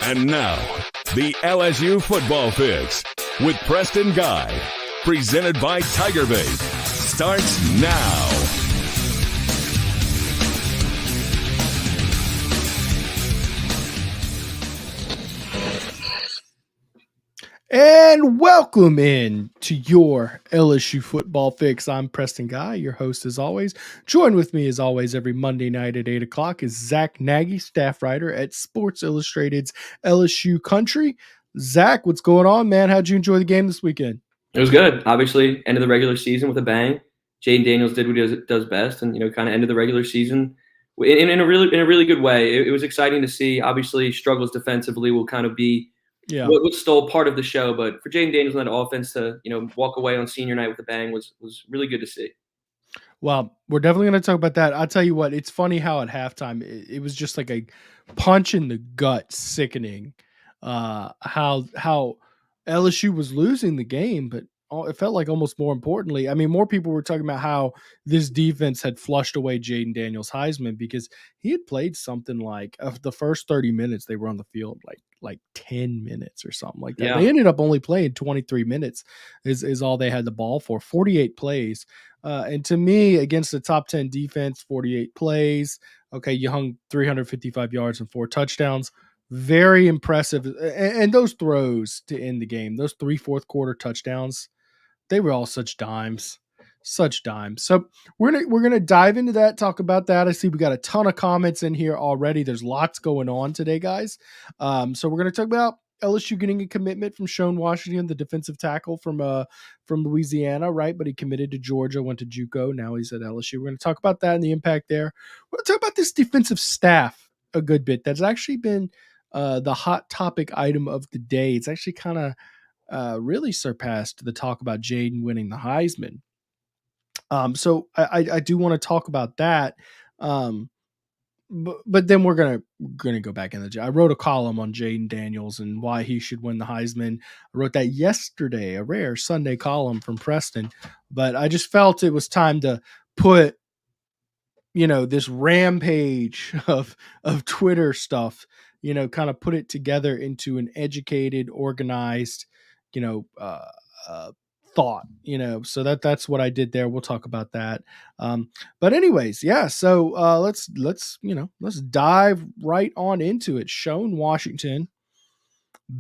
And now, the LSU Football Fix with Preston Guy, presented by TigerBait, starts now. And welcome in to your LSU Football Fix. I'm Preston Guy, your host as always. Join with me as always every Monday night at 8 o'clock is Zack, Nagy, staff writer at Sports Illustrated's LSU Country. Zack, what's going on, man? How'd you enjoy the game this weekend? It was good. Obviously, end of the regular season with a bang. Jayden Daniels did what he does best, and kind of ended the regular season in a really good way. It was exciting to see. Obviously, struggles defensively will kind of be what stole part of the show, but for Jayden Daniels and that offense to walk away on senior night with a bang was really good to see. Well, we're definitely going to talk about that. I'll tell you what, it's funny how at halftime it was just like a punch in the gut, sickening. How LSU was losing the game, but it felt like almost more importantly, I mean, more people were talking about how this defense had flushed away Jayden Daniels' Heisman because he had played something like of the first 30 minutes they were on the field, like 10 minutes or something like that. Yeah. They ended up only playing 23 minutes is all they had the ball for, 48 plays. And to me, against the top 10 defense, 48 plays. Okay, you hung 355 yards and 4 touchdowns. Very impressive. And those throws to end the game, those 3 fourth quarter touchdowns, they were all such dimes. So we're gonna dive into that, talk about that. I see we got a ton of comments in here already. There's lots going on today, guys. So we're gonna talk about LSU getting a commitment from Shone Washington, the defensive tackle from Louisiana, right? But he committed to Georgia, went to JUCO. Now he's at LSU. We're gonna talk about that and the impact there. We're gonna talk about this defensive staff a good bit. That's actually been the hot topic item of the day. It's actually kind of really surpassed the talk about Jayden winning the Heisman. So I do want to talk about that. But then we're gonna go back in I wrote a column on Jayden Daniels and why he should win the Heisman. I wrote that yesterday, a rare Sunday column from Preston. But I just felt it was time to put this rampage of Twitter stuff, kind of put it together into an educated, organized, thought, so that's what I did there. We'll talk about that. But anyways, yeah. So let's dive right on into it. Shone Washington,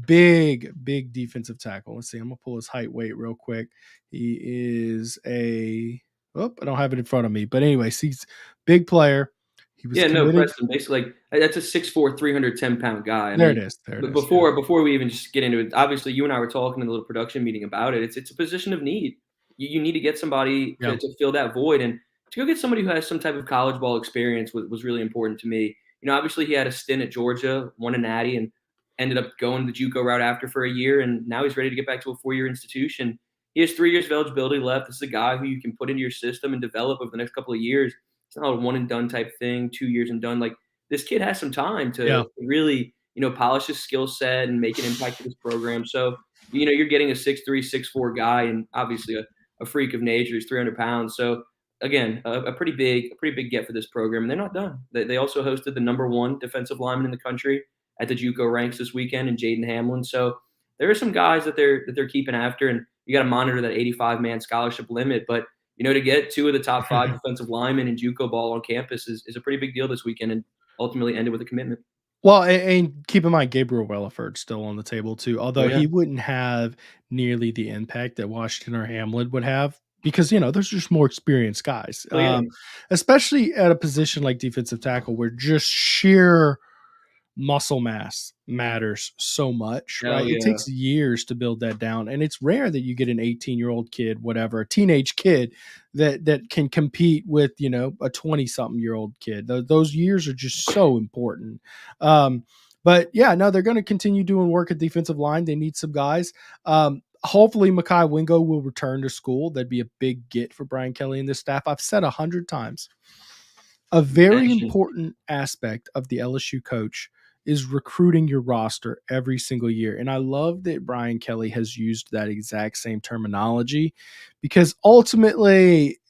big defensive tackle. Let's see. I'm gonna pull his height, weight real quick. He is I don't have it in front of me, but anyways, he's a big player. He was Preston, basically, that's a 6'4", 310-pound guy. It is. Before we even just get into it, obviously, you and I were talking in a little production meeting about it. It's a position of need. You need to get somebody to fill that void, and to go get somebody who has some type of college ball experience was really important to me. Obviously, he had a stint at Georgia, won a Natty, and ended up going the JUCO route after for a year, and now he's ready to get back to a 4-year institution. He has 3 years of eligibility left. This is a guy who you can put into your system and develop over the next couple of years. It's not a one and done type thing, 2 years and done. Like, this kid has some time to really, polish his skill set and make an impact to this program. So, you're getting a 6'3", 6'4" guy, and obviously a freak of nature. He's 300 pounds. So again, a pretty big get for this program. And they're not done. They also hosted the #1 defensive lineman in the country at the JUCO ranks this weekend in Jayden Hamlin. So there are some guys that they're keeping after, and you got to monitor that 85-man scholarship limit. But to get 2 of the top 5 defensive linemen in JUCO ball on campus is a pretty big deal this weekend, and ultimately ended with a commitment. Well, and keep in mind, Gabriel Wellaford's still on the table too, although he wouldn't have nearly the impact that Washington or Hamlin would have because, there's just more experienced guys, especially at a position like defensive tackle where just sheer muscle mass matters so much, right? It takes years to build that down, and it's rare that you get an 18-year-old kid, whatever, a teenage kid that can compete with a 20-something-year-old kid. Those years are just so important. But yeah, no, they're going to continue doing work at defensive line. They need some guys. Hopefully Mekhi Wingo will return to school. That'd be a big get for Brian Kelly and this staff. I've said 100 times, a very important aspect of the LSU coach is recruiting your roster every single year. And I love that Brian Kelly has used that exact same terminology because ultimately,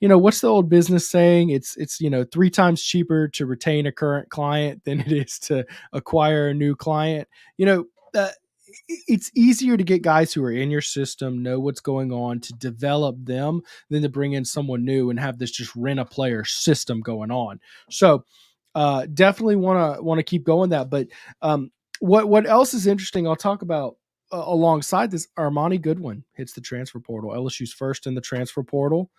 what's the old business saying? It's 3 times cheaper to retain a current client than it is to acquire a new client. Uh, it's easier to get guys who are in your system, know what's going on, to develop them than to bring in someone new and have this just rent a player system going on. So definitely want to keep going that. But what else is interesting? I'll talk about alongside this. Armani Goodwin hits the transfer portal. LSU's first in the transfer portal.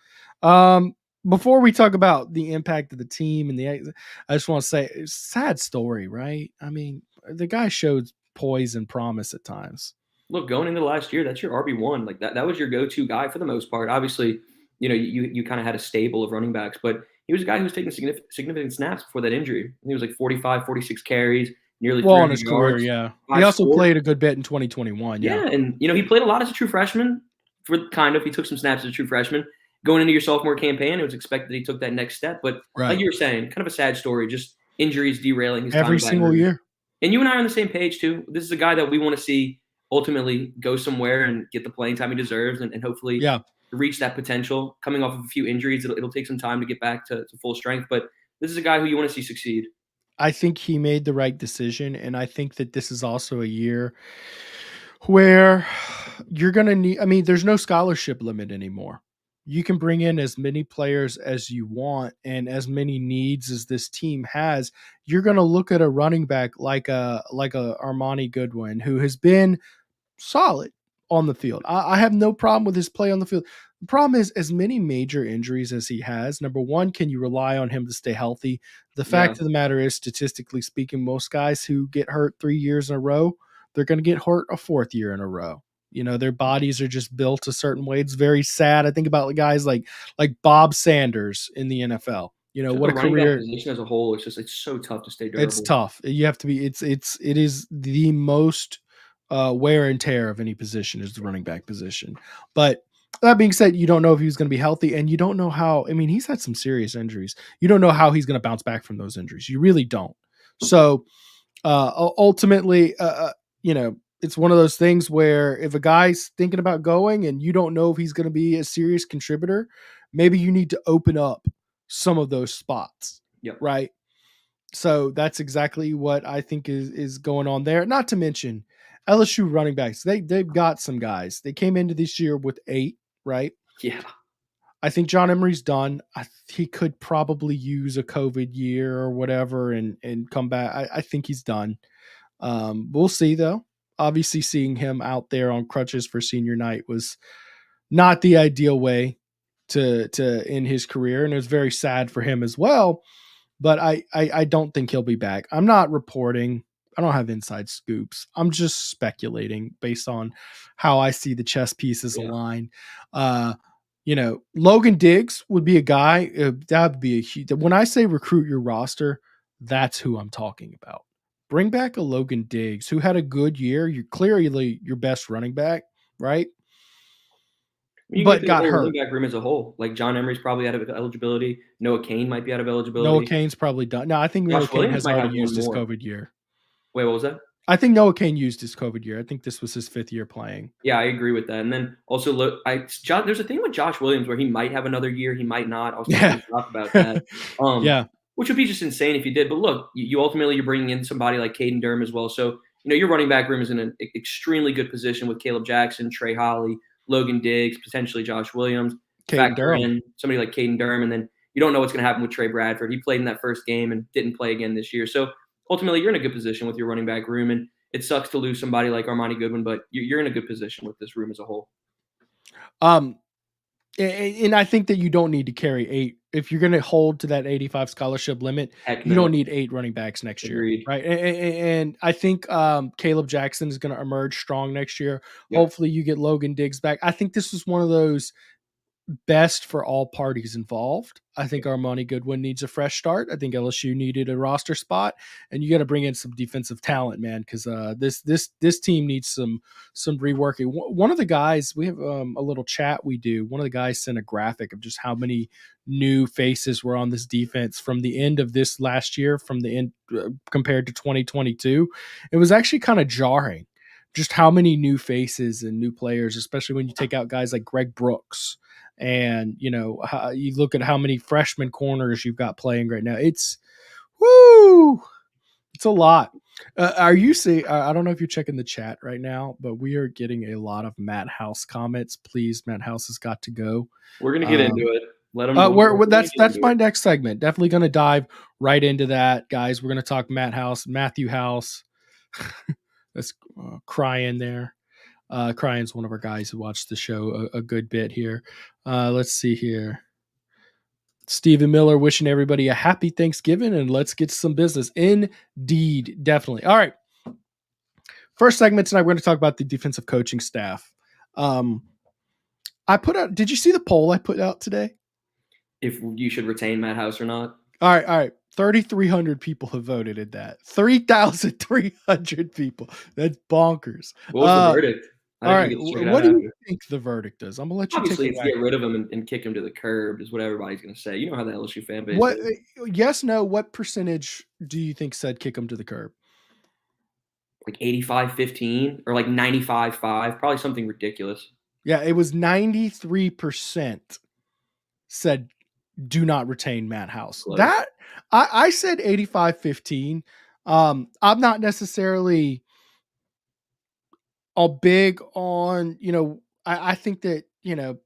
Before we talk about the impact of the team I just want to say, it's a sad story, right? I mean, the guy showed poise and promise at times. Look, going into the last year, that's your RB1. Like that was your go-to guy for the most part. Obviously, you kind of had a stable of running backs, but he was a guy who was taking significant snaps before that injury. He was like 45, 46 carries, nearly 300 in his career, yards. yeah. He also played a good bit in 2021. Yeah, and he played a lot as a true freshman. He took some snaps as a true freshman. Going into your sophomore campaign, it was expected he took that next step. But like you were saying, kind of a sad story, just injuries derailing his every single year. And you and I are on the same page too. This is a guy that we want to see ultimately go somewhere and get the playing time he deserves, and hopefully reach that potential. Coming off of a few injuries, it'll take some time to get back to full strength. But this is a guy who you want to see succeed. I think he made the right decision, and I think that this is also a year where you're going to need – I mean, there's no scholarship limit anymore. You can bring in as many players as you want and as many needs as this team has. You're going to look at a running back like a Armani Goodwin, who has been solid on the field. I have no problem with his play on the field. The problem is, as many major injuries as he has, number one, can you rely on him to stay healthy? The fact of the matter is, statistically speaking, most guys who get hurt 3 years in a row, they're going to get hurt a 4th year in a row. Their bodies are just built a certain way. It's very sad. I think about guys like Bob Sanders in the NFL. What a career. Position as a whole, it's so tough to stay durable. It's tough. You have to be. It is the most wear and tear of any position is the running back position. But that being said, you don't know if he's going to be healthy, and you don't know how. I mean, he's had some serious injuries. You don't know how he's going to bounce back from those injuries. You really don't. So ultimately, it's one of those things where if a guy's thinking about going and you don't know if he's going to be a serious contributor, maybe you need to open up some of those spots. Yep. Right. So that's exactly what I think is going on there. Not to mention LSU running backs. They've got some guys. They came into this year with 8, right? Yeah. I think John Emery's done. He could probably use a COVID year or whatever and come back. I think he's done. We'll see though. Obviously, seeing him out there on crutches for senior night was not the ideal way to end his career, and it was very sad for him as well. But I don't think he'll be back. I'm not reporting. I don't have inside scoops. I'm just speculating based on how I see the chess pieces align. Logan Diggs would be a guy that would be a huge. When I say recruit your roster, that's who I'm talking about. Bring back a Logan Diggs who had a good year. You're clearly your best running back, right? But got hurt. Running back room as a whole, like John Emery's probably out of eligibility. Noah Cain might be out of eligibility. Noah Cain's probably done. No, I think Noah Cain has already used his COVID year. Wait, what was that? I think Noah Cain used his COVID year. I think this was his 5th year playing. Yeah, I agree with that. And then also, there's a thing with Josh Williams where he might have another year, he might not. I was talking about that. Which would be just insane if you did. But look, you're bringing in somebody like Caden Durham as well. So, your running back room is in an extremely good position with Caleb Jackson, Trey Holly, Logan Diggs, potentially Josh Williams. Somebody like Caden Durham. And then you don't know what's going to happen with Trey Bradford. He played in that first game and didn't play again this year. So ultimately, you're in a good position with your running back room. And it sucks to lose somebody like Armani Goodwin, but you're in a good position with this room as a whole. And I think that you don't need to carry 8. If you're going to hold to that 85 scholarship limit, you don't need 8 running backs next year. Right. And I think Caleb Jackson is going to emerge strong next year. Yeah. Hopefully you get Logan Diggs back. I think this was one of those best for all parties involved. I think Armani Goodwin needs a fresh start. I think LSU needed a roster spot, and you got to bring in some defensive talent, man, because this team needs some reworking. One of the guys, we have a little chat we do. One of the guys sent a graphic of just how many new faces were on this defense from the end of this last year, from the end compared to 2022. It was actually kind of jarring just how many new faces and new players, especially when you take out guys like Greg Brooks, and you look at how many freshman corners you've got playing right now. It's a lot. Are you seeing? I don't know if you're checking the chat right now, but we are getting a lot of Matt House comments. Please, Matt House has got to go. We're gonna get into it. Let them. That's my next segment. Definitely going to dive right into that, guys. We're going to talk Matthew House. That's Crying there. Crying's one of our guys who watched the show a good bit here. Let's see here. Stephen Miller wishing everybody a happy Thanksgiving, and let's get to some business. Indeed, definitely. All right. First segment tonight, we're going to talk about the defensive coaching staff. Did you see the poll I put out today? If you should retain Matt House or not. All right. 3,300 people have voted in that. 3,300 people. That's bonkers. What was the verdict? All right. What do you think the verdict is? I'm going to let you Obviously, take it it's get rid of him and kick him to the curb is what everybody's going to say. You know how the LSU fan base is. Yes, no. What percentage do you think said kick him to the curb? Like 85-15 or like 95-5, probably something ridiculous. Yeah, it was 93% said do not retain Matt House. Close. That I said 85-15. I'm not necessarily all big on, I think that,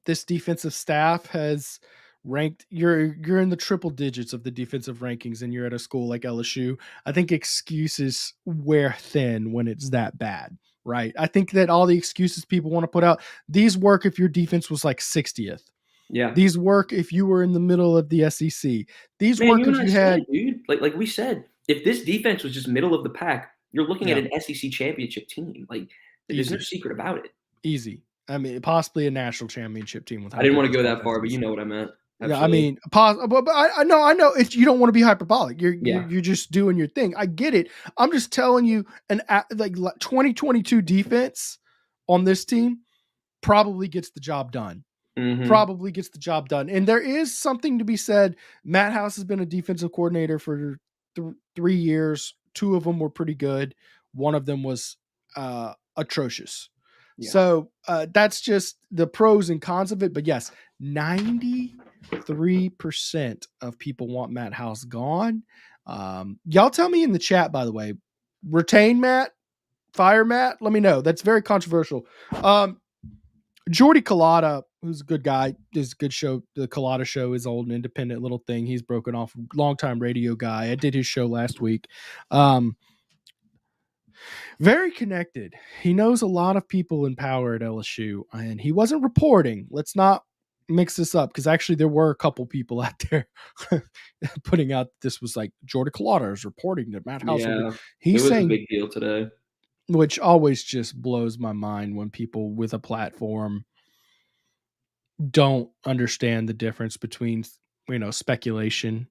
this defensive staff has ranked, you're in the triple digits of the defensive rankings and you're at a school like LSU. I think excuses wear thin when it's that bad, right? I think that all the excuses people want to put out, these work if your defense was like 60th. Yeah. These work if you were in the middle of the SEC. These work if you had, dude. Like we said, if this defense was just middle of the pack, you're looking at an SEC championship team. Like there's no secret about it. Easy. I mean, possibly a national championship team. I didn't want to go that far, but you know what I meant. Absolutely. Yeah, I mean, but I know if you don't want to be hyperbolic, you're just doing your thing. I get it. I'm just telling you, like 2022 defense on this team probably gets the job done. Mm-hmm. Probably gets the job done. And there is something to be said. Matt House has been a defensive coordinator for 3 years. 2 of them were pretty good. One of them was atrocious. Yeah. So that's just the pros and cons of it. But yes, 93% of people want Matt House gone. Y'all tell me in the chat, by the way, retain Matt, fire Matt. Let me know. That's very controversial. Jordy Collada, who's a good guy, is a good show. The Collada Show is old and independent little thing. He's broken off, longtime radio guy. I did his show last week. Very connected. He knows a lot of people in power at LSU, and he wasn't reporting. Let's not mix this up, because actually there were a couple people out there putting out this was like Jordy Collada is reporting that Matt House. Yeah, he's saying a big deal today. Which always just blows my mind when people with a platform don't understand the difference between, speculation.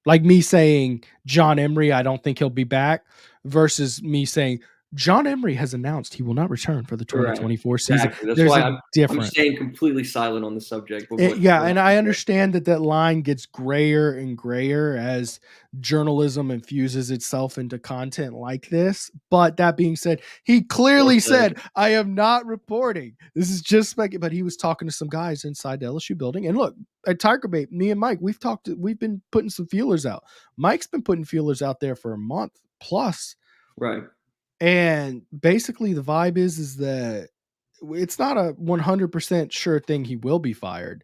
Like me saying John Emery, I don't think he'll be back, versus me saying John Emery has announced he will not return for the 2024 season. Exactly. That's why I'm staying completely silent on the subject. And I understand that line gets grayer and grayer as journalism infuses itself into content like this. But that being said, he clearly said, I am not reporting. This is just speculating. But he was talking to some guys inside the LSU building. And look, at TigerBait, me and Mike, we've been putting some feelers out. Mike's been putting feelers out there for a month plus. Right. And basically the vibe is that it's not a 100% sure thing he will be fired.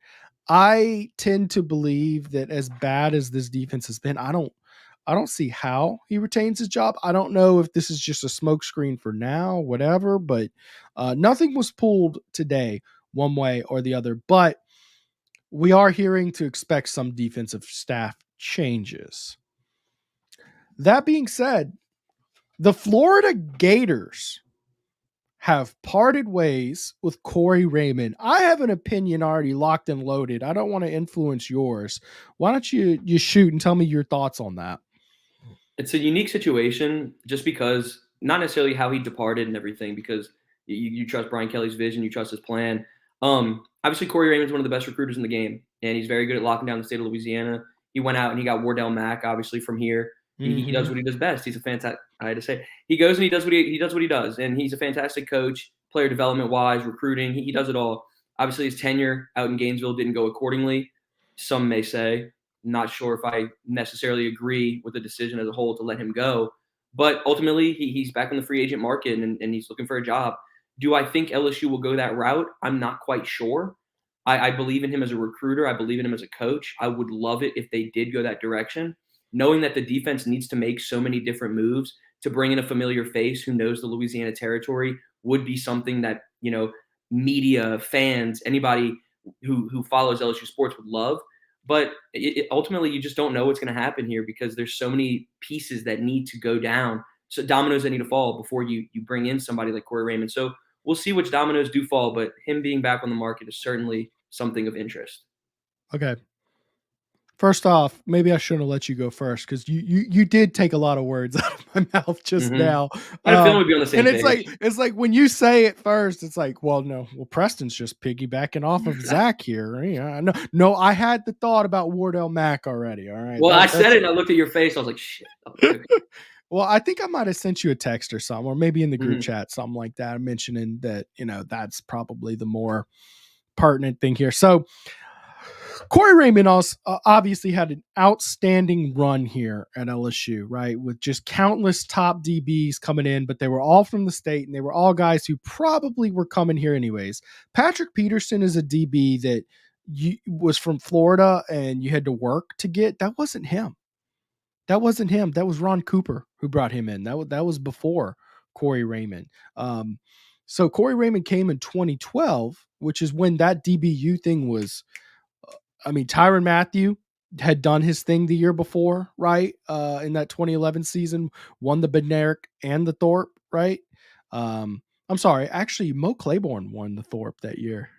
I tend to believe that as bad as this defense has been, I don't see how he retains his job. I don't know if this is just a smokescreen for now, whatever, but nothing was pulled today one way or the other. But we are hearing to expect some defensive staff changes. That being said, the Florida Gators have parted ways with Corey Raymond. I have an opinion already locked and loaded. I don't want to influence yours. Why don't you shoot and tell me your thoughts on that? It's a unique situation just because, not necessarily how he departed and everything, because you trust Brian Kelly's vision, you trust his plan. Obviously, Corey Raymond's one of the best recruiters in the game, and he's very good at locking down the state of Louisiana. He went out and he got Wardell Mack, obviously, from here. He does what he does best. He's a fantastic. I had to say, he goes and he does what he does, and he's a fantastic coach, player development wise, recruiting. He does it all. Obviously, his tenure out in Gainesville didn't go accordingly. Some may say. Not sure if I necessarily agree with the decision as a whole to let him go, but ultimately he's back in the free agent market and he's looking for a job. Do I think LSU will go that route? I'm not quite sure. I believe in him as a recruiter. I believe in him as a coach. I would love it if they did go that direction, knowing that the defense needs to make so many different moves to bring in a familiar face who knows the Louisiana territory would be something that, media, fans, anybody who follows LSU sports would love. But ultimately, you just don't know what's going to happen here because there's so many pieces that need to go down, so dominoes that need to fall before you bring in somebody like Corey Raymond. So we'll see which dominoes do fall, but him being back on the market is certainly something of interest. Okay. First off, maybe I shouldn't have let you go first because you did take a lot of words out of my mouth just now. I feel we'd be on the same and page. It's like when you say it first, it's like, well, Preston's just piggybacking off of Zack here. Yeah, no, I had the thought about Wardell Mack already. All right. Well, I said it and I looked at your face. I was like, shit. Well, I think I might have sent you a text or something, or maybe in the group chat, something like that, mentioning that, that's probably the more pertinent thing here. So Corey Raymond also obviously had an outstanding run here at LSU, right? With just countless top DBs coming in, but they were all from the state and they were all guys who probably were coming here anyways. Patrick Peterson is a DB that was from Florida and you had to work to get. That wasn't him. That was Ron Cooper who brought him in. That was before Corey Raymond. So Corey Raymond came in 2012, which is when that DBU thing was. Tyrann Mathieu had done his thing the year before, right? In that 2011 season, won the Bednarik and the Thorpe, right? I'm sorry, actually, Mo Claiborne won the Thorpe that year.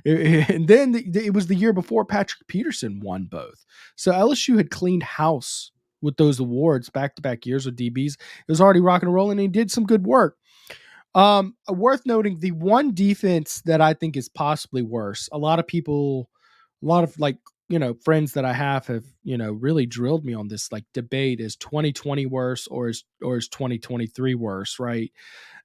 And then it was the year before Patrick Peterson won both. So LSU had cleaned house with those awards back-to-back years with DBs. It was already rocking and rolling, and he did some good work. Worth noting, the one defense that I think is possibly worse, a lot of friends that I have really drilled me on this debate, is 2020 worse or is 2023 worse, right?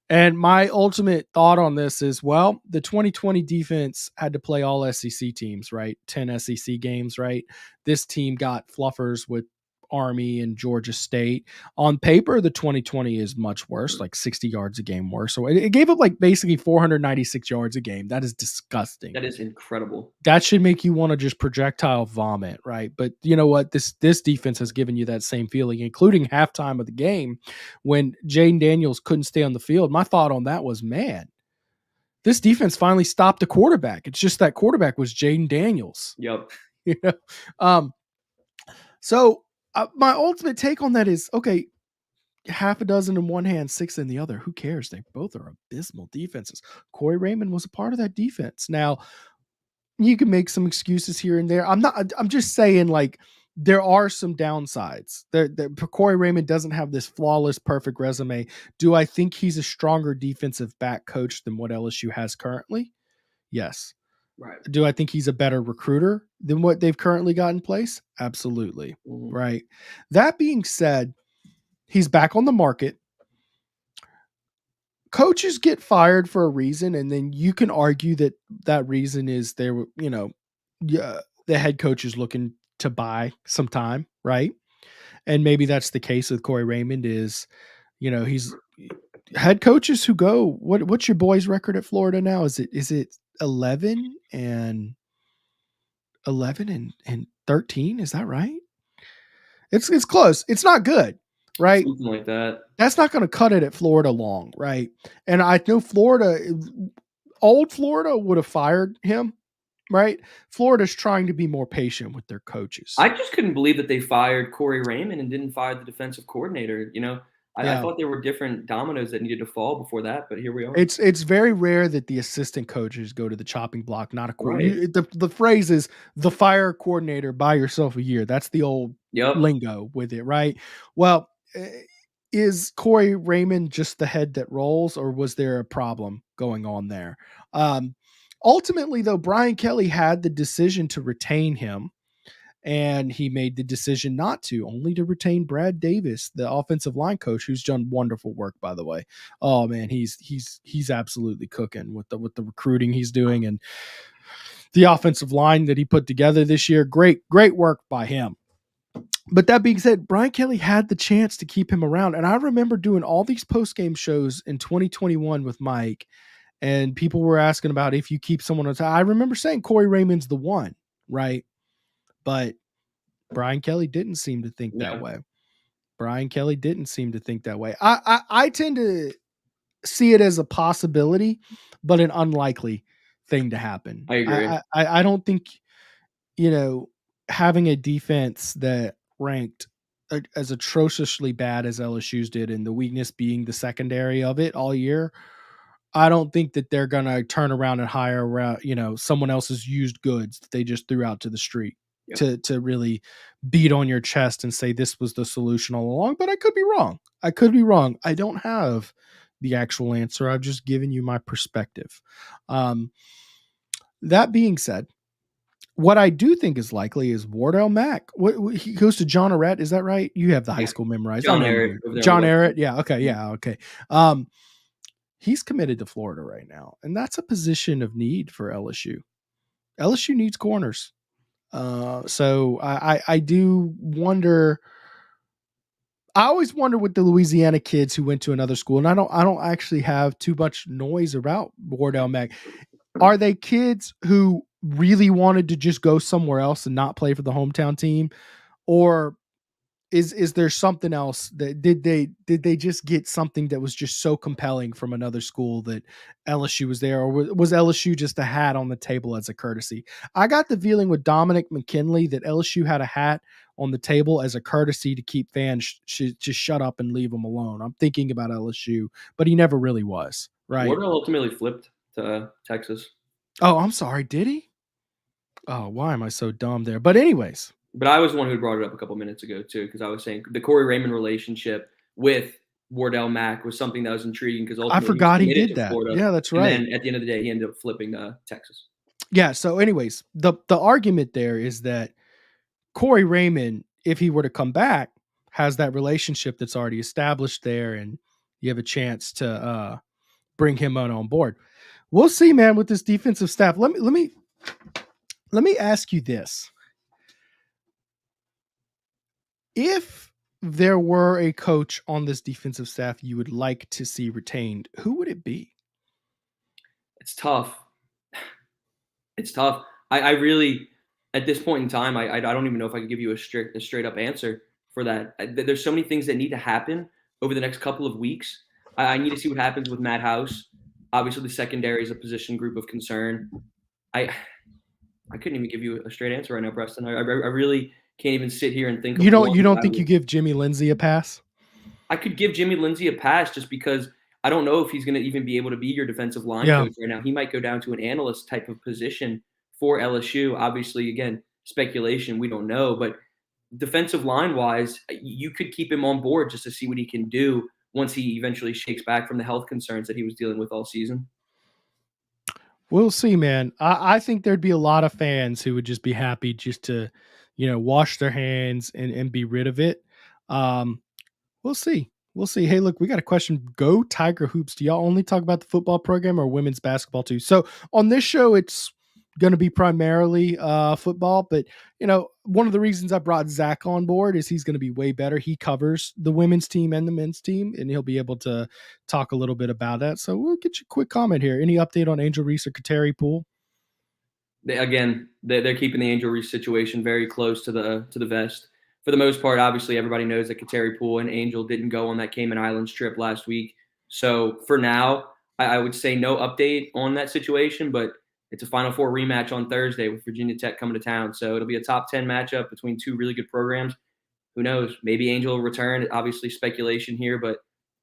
And my ultimate thought on this is, well, the 2020 defense had to play all SEC teams, right? 10 SEC games, right? This team got fluffers with Army and Georgia State. On paper, the 2020 is much worse, 60 yards a game worse. So it gave up basically 496 yards a game. That is disgusting. That is incredible. That should make you want to just projectile vomit, right? But you know what? This defense has given you that same feeling, including halftime of the game when Jayden Daniels couldn't stay on the field. My thought on that was, man, this defense finally stopped the quarterback. It's just that quarterback was Jayden Daniels. Yep. So my ultimate take on that is, okay, half a dozen in one hand, 6 in the other. Who cares? They both are abysmal defenses. Corey Raymond was a part of that defense. Now, you can make some excuses here and there. I'm just saying, there are some downsides. Corey Raymond doesn't have this flawless, perfect resume. Do I think he's a stronger defensive back coach than what LSU has currently? Yes. Right. Do I think he's a better recruiter than what they've currently got in place? Absolutely. Mm-hmm. Right. That being said, he's back on the market. Coaches get fired for a reason, and then you can argue that reason is the head coach is looking to buy some time, right? And maybe that's the case with Corey Raymond. Is he's head coaches who go. What's your boy's record at Florida now? Is it 11 and 13? Is that right? It's close. It's not good, right? Something like that. That's not going to cut it at Florida long, right? And I know old Florida would have fired him, right? Florida's trying to be more patient with their coaches. I just couldn't believe that they fired Corey Raymond and didn't fire the defensive coordinator. I thought there were different dominoes that needed to fall before that, but here we are. It's very rare that the assistant coaches go to the chopping block, not a coordinator. Right. The phrase is the fire coordinator, buy yourself a year. That's the old lingo with it, right? Well, is Corey Raymond just the head that rolls, or was there a problem going on there? Ultimately, though, Brian Kelly had the decision to retain him. and he made the decision not to, only to retain Brad Davis, the offensive line coach, who's done wonderful work, by the way. Oh man, he's absolutely cooking with the recruiting he's doing and the offensive line that he put together this year. Great work by him. But that being said, Brian Kelly had the chance to keep him around. And I remember doing all these post-game shows in 2021 with Mike, and people were asking about if you keep someone on top. I remember saying Corey Raymond's the one, right? But Brian Kelly didn't seem to think that way. Brian Kelly didn't seem to think that way. I tend to see it as a possibility, but an unlikely thing to happen. I agree. I don't think, having a defense that ranked as atrociously bad as LSU's did, and the weakness being the secondary of it all year, I don't think that they're going to turn around and hire around, someone else's used goods that they just threw out to the street to really beat on your chest and say this was the solution all along. But I could be wrong. I don't have the actual answer. I've just given you my perspective. That being said, what I do think is likely is Wardell Mack. He goes to John Arrett. Is that right? You have the high school memorized. John Arrett. John Arrett. Yeah. Okay. He's committed to Florida right now, and that's a position of need for LSU. LSU needs corners. So I do wonder. I always wonder with the Louisiana kids who went to another school, and I don't actually have too much noise about Wardell Mack. Are they kids who really wanted to just go somewhere else and not play for the hometown team, or is there something else that did they just get something that was just so compelling from another school that LSU was there, or was LSU just a hat on the table as a courtesy? I got the feeling with Dominic McKinley that LSU had a hat on the table as a courtesy to keep fans just shut up and leave them alone. I'm thinking about LSU, but he never really was, right? Wardell ultimately flipped to Texas. Oh, I'm sorry. Did he? Oh, why am I so dumb there? But anyways. But I was the one who brought it up a couple minutes ago, too, because I was saying the Corey Raymond relationship with Wardell Mack was something that was intriguing because ultimately I forgot he did that. Florida, yeah, that's right. And then at the end of the day, he ended up flipping to Texas. Yeah. So anyways, the argument there is that Corey Raymond, if he were to come back, has that relationship that's already established there, and you have a chance to bring him on board. We'll see, man, with this defensive staff. Let me ask you this. If there were a coach on this defensive staff you would like to see retained, who would it be? It's tough. It's tough. I really, at this point in time, I don't even know if I could give you a straight up answer for that. There's so many things that need to happen over the next couple of weeks. I need to see what happens with Matt House. Obviously, the secondary is a position group of concern. I couldn't even give you a straight answer right now, Preston. I really can't even sit here and think. You don't think you give Jimmy Lindsey a pass? I could give Jimmy Lindsey a pass just because I don't know if he's going to even be able to be your defensive line coach right now. He might go down to an analyst type of position for LSU. Obviously, again, speculation. We don't know, but defensive line wise, you could keep him on board just to see what he can do once he eventually shakes back from the health concerns that he was dealing with all season. We'll see, man. I think there'd be a lot of fans who would just be happy just to, wash their hands and be rid of it. We'll see. Hey, look, we got a question. Go Tiger Hoops. Do y'all only talk about the football program or women's basketball too? So on this show, it's going to be primarily football, but one of the reasons I brought Zack on board is he's going to be way better. He covers the women's team and the men's team, and he'll be able to talk a little bit about that. So we'll get you a quick comment here. Any update on Angel Reese or Kateri Poole? They're keeping the Angel Reese situation very close to the vest. For the most part, obviously, everybody knows that Kateri Poole and Angel didn't go on that Cayman Islands trip last week. So for now, I would say no update on that situation, but it's a Final Four rematch on Thursday with Virginia Tech coming to town. So it'll be a top 10 matchup between two really good programs. Who knows? Maybe Angel will return. Obviously speculation here, but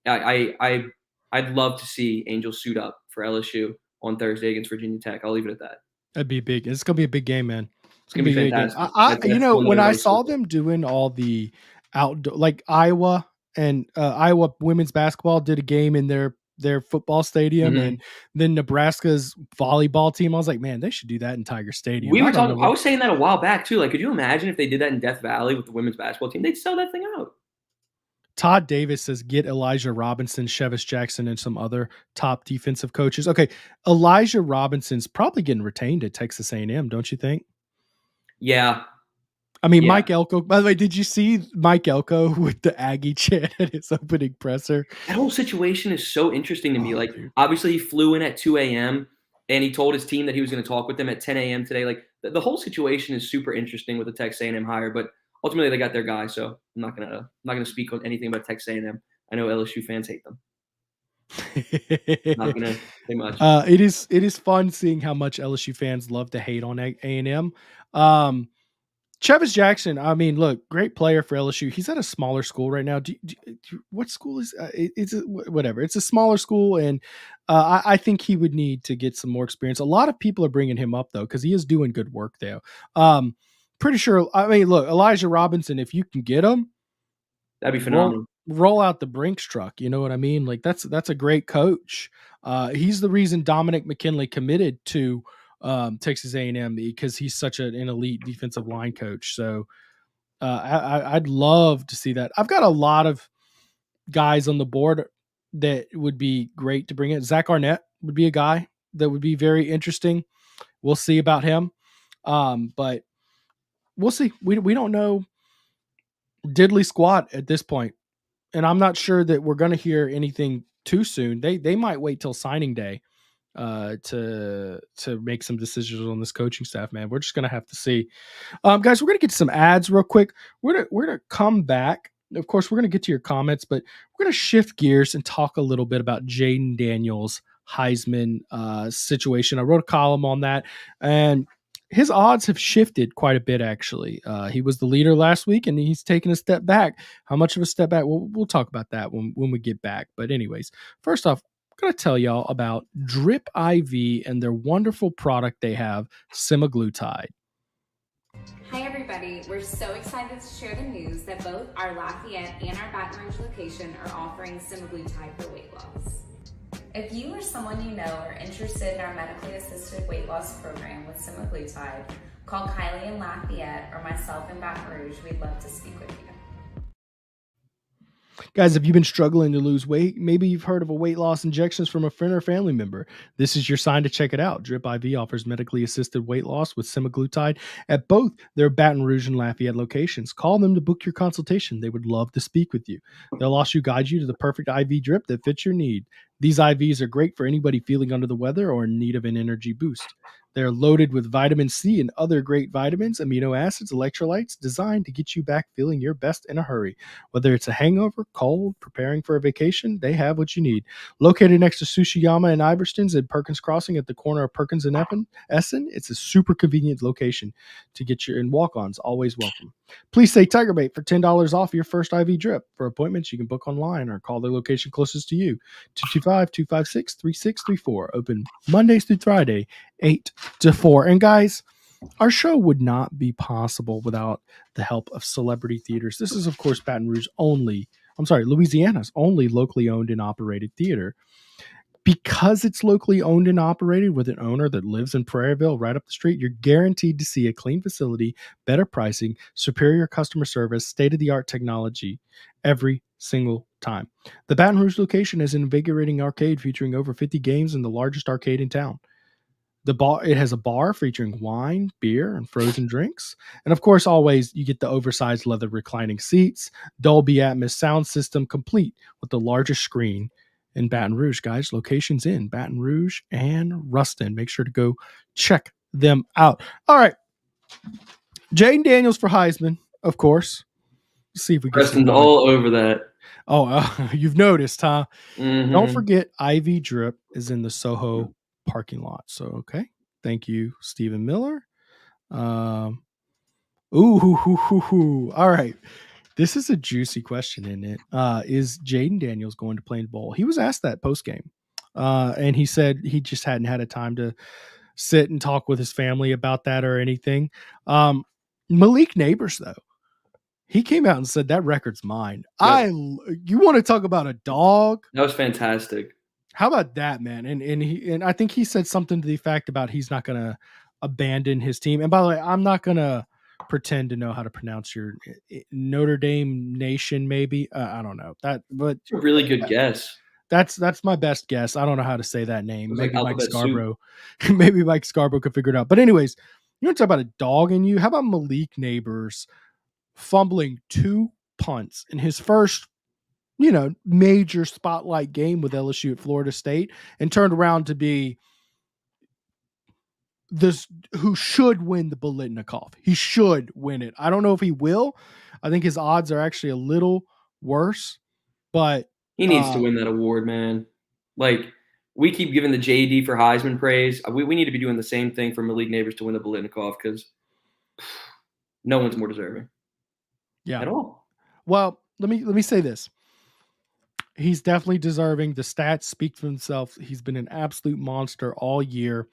I'd love to see Angel suit up for LSU on Thursday against Virginia Tech. I'll leave it at that. That'd be big. It's going to be a big game, man. It's going to be fantastic. When I saw them doing all the outdoor, like Iowa and Iowa women's basketball did a game in their their football stadium, and then Nebraska's volleyball team. I was like, man, they should do that in Tiger Stadium. I was saying that a while back too. Like, could you imagine if they did that in Death Valley with the women's basketball team? They'd sell that thing out. Todd Davis says, get Elijah Robinson, Chevis Jackson, and some other top defensive coaches. Okay, Elijah Robinson's probably getting retained at Texas A&M, don't you think? Yeah. I mean, yeah. Mike Elko, by the way, did you see Mike Elko with the Aggie chant at his opening presser? That whole situation is so interesting to me. Like, dude. Obviously he flew in at 2 a.m. and he told his team that he was going to talk with them at 10 a.m. today. Like, the whole situation is super interesting with the Texas A&M hire, but ultimately they got their guy. So I'm not gonna speak on anything about Texas A&M. I know LSU fans hate them. Not gonna say much. It is fun seeing how much LSU fans love to hate on A&M. Chevis Jackson, I mean, look, great player for LSU. He's at a smaller school right now. What school is whatever. It's a smaller school, and I think he would need to get some more experience. A lot of people are bringing him up, though, because he is doing good work there. Pretty sure, I mean, look, Elijah Robinson, if you can get him, that'd be phenomenal. Roll out the Brinks truck. You know what I mean? Like, that's a great coach. He's the reason Dominic McKinley committed to Texas A&M, because he's such an elite defensive line coach. So I'd love to see that. I've got a lot of guys on the board that would be great to bring in. Zach Arnett would be a guy that would be very interesting. We'll see about him. But we'll see. We don't know diddly squat at this point. And I'm not sure that we're going to hear anything too soon. They might wait till signing day to make some decisions on this coaching staff, man. We're just going to have to see. Guys, we're going to get to some ads real quick. We're going to come back. Of course, we're going to get to your comments, but we're going to shift gears and talk a little bit about Jayden Daniels' Heisman situation. I wrote a column on that, and his odds have shifted quite a bit, actually. He was the leader last week, and he's taken a step back. How much of a step back? We'll talk about that when we get back. But anyways, first off, I'm going to tell y'all about Drip IV and their wonderful product they have, semaglutide. Hi everybody, we're so excited to share the news that both our Lafayette and our Baton Rouge location are offering semaglutide for weight loss. If you or someone you know are interested in our medically assisted weight loss program with semaglutide, call Kylie in Lafayette or myself in Baton Rouge. We'd love to speak with you. Guys, have you been struggling to lose weight? Maybe you've heard of a weight loss injections from a friend or family member. This is your sign to check it out. Drip IV offers medically assisted weight loss with semaglutide at both their Baton Rouge and Lafayette locations. Call them to book your consultation. They would love to speak with you. They'll also guide you to the perfect IV drip that fits your need. These IVs are great for anybody feeling under the weather or in need of an energy boost. They're loaded with vitamin C and other great vitamins, amino acids, electrolytes, designed to get you back feeling your best in a hurry. Whether it's a hangover, cold, preparing for a vacation, they have what you need. Located next to Sushiyama and Iverston's at Perkins Crossing at the corner of Perkins and Essen, it's a super convenient location to get your, and walk-ons always welcome. Please say TigerBait for $10 off your first IV drip. For appointments, you can book online or call the location closest to you. 225-256-3634. Open Mondays through Friday, 8 to 4. And guys, our show would not be possible without the help of Celebrity Theaters. This is, of course, Louisiana's only locally owned and operated theater. Because it's locally owned and operated with an owner that lives in Prairieville right up the street, you're guaranteed to see a clean facility, better pricing, superior customer service, state-of-the-art technology every single time. The Baton Rouge location is an invigorating arcade featuring over 50 games and the largest arcade in town. It has a bar featuring wine, beer, and frozen drinks. And of course, always you get the oversized leather reclining seats, Dolby Atmos sound system, complete with the largest screen in Baton Rouge, guys. Locations in Baton Rouge and Ruston. Make sure to go check them out. All right. Jayden Daniels for Heisman, of course. Let's see if we can. Preston's all over that. Oh, you've noticed, huh? Mm-hmm. Don't forget, IV Drip is in the Soho parking lot. So, okay. Thank you, Stephen Miller. All right. This is a juicy question, isn't it? Is Jayden Daniels going to play in the bowl? He was asked that post-game, and he said he just hadn't had a time to sit and talk with his family about that or anything. Malik Neighbors, though, he came out and said that record's mine. Yep. You want to talk about a dog? That was fantastic. How about that, man? And I think he said something to the effect about he's not going to abandon his team. And by the way, I'm not going to pretend to know how to pronounce your Notre Dame Nation. Maybe I don't know that, but It's a really good guess. that's my best guess. I don't know how to say that name. It's Maybe like Mike alphabet Scarborough. Maybe Mike Scarborough could figure it out. But anyways, you want to talk about a dog in you? How about Malik Neighbors fumbling 2 punts in his first, major spotlight game with LSU at Florida State, and turned around to be this who should win the Biletnikoff. He should win it. I don't know if he will. I think his odds are actually a little worse, but he needs to win that award, man. Like, we keep giving the JD for Heisman praise. We need to be doing the same thing for Malik Neighbors to win the Biletnikoff, because no one's more deserving. Yeah. At all. Well, let me say this. He's definitely deserving. The stats speak for themselves. He's been an absolute monster all year.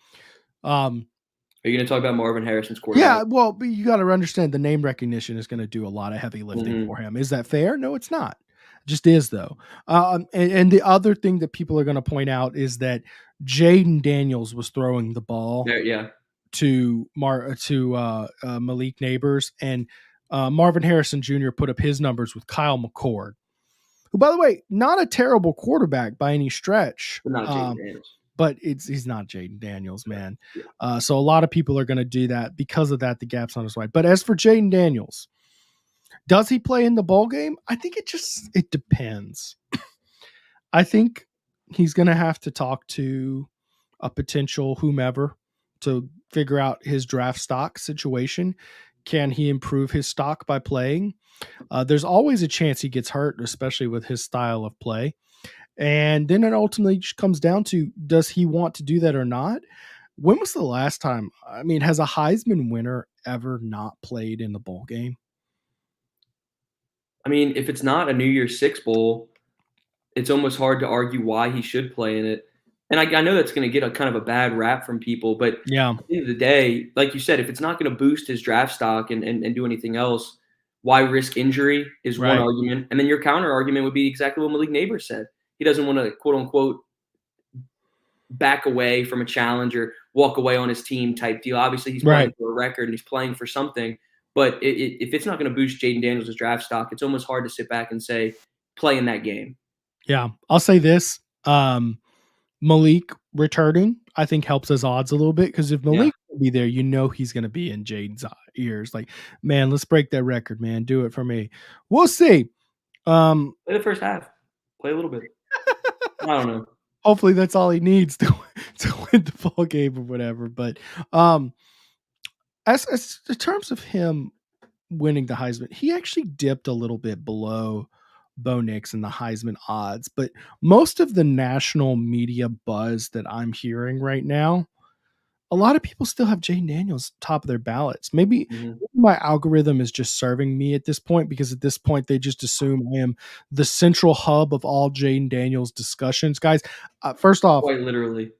Are you going to talk about Marvin Harrison's quarterback? Yeah, well, but you got to understand the name recognition is going to do a lot of heavy lifting for him. Is that fair? No, it's not. It just is, though. And the other thing that people are going to point out is that Jayden Daniels was throwing the ball to Malik Neighbors, and Marvin Harrison Jr. put up his numbers with Kyle McCord, who, by the way, not a terrible quarterback by any stretch. But not Jayden Daniels. But he's not Jayden Daniels, man. Yeah. So a lot of people are going to do that. Because of that, the gap's on his way. But as for Jayden Daniels, does he play in the bowl game? I think it depends. I think he's going to have to talk to a potential whomever to figure out his draft stock situation. Can he improve his stock by playing? There's always a chance he gets hurt, especially with his style of play. And then it ultimately just comes down to, does he want to do that or not? When was the last time? I mean, has a Heisman winner ever not played in the bowl game? I mean, if it's not a New Year's Six Bowl, it's almost hard to argue why he should play in it. And I know that's going to get a kind of a bad rap from people, but at the end of the day, like you said, if it's not going to boost his draft stock and do anything else, why risk injury is one argument. And then your counter argument would be exactly what Malik Neighbors said. He doesn't want to, quote unquote, back away from a challenge or walk away on his team type deal. Obviously, he's playing for a record and he's playing for something. But if it's not going to boost Jayden Daniels' draft stock, it's almost hard to sit back and say, play in that game. Yeah, I'll say this. Malik returning, I think, helps his odds a little bit, because if Malik will be there, he's going to be in Jayden's ears. Like, man, let's break that record, man. Do it for me. We'll see. Play the first half. Play a little bit. I don't know. Hopefully that's all he needs to win the ball game or whatever. But as in terms of him winning the Heisman, he actually dipped a little bit below Bo Nix and the Heisman odds. But most of the national media buzz that I'm hearing right now, a lot of people still have Jayden Daniels top of their ballots. Maybe my algorithm is just serving me at this point, because at this point they just assume I am the central hub of all Jayden Daniels discussions. Guys, first off, quite literally,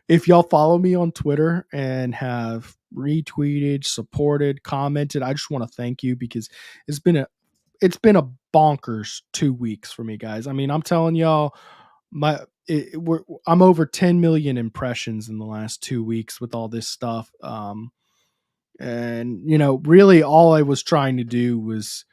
if y'all follow me on Twitter and have retweeted, supported, commented, I just want to thank you, because it's been a bonkers 2 weeks for me, guys. I mean, I'm telling y'all, I'm over 10 million impressions in the last 2 weeks with all this stuff. And really all I was trying to do was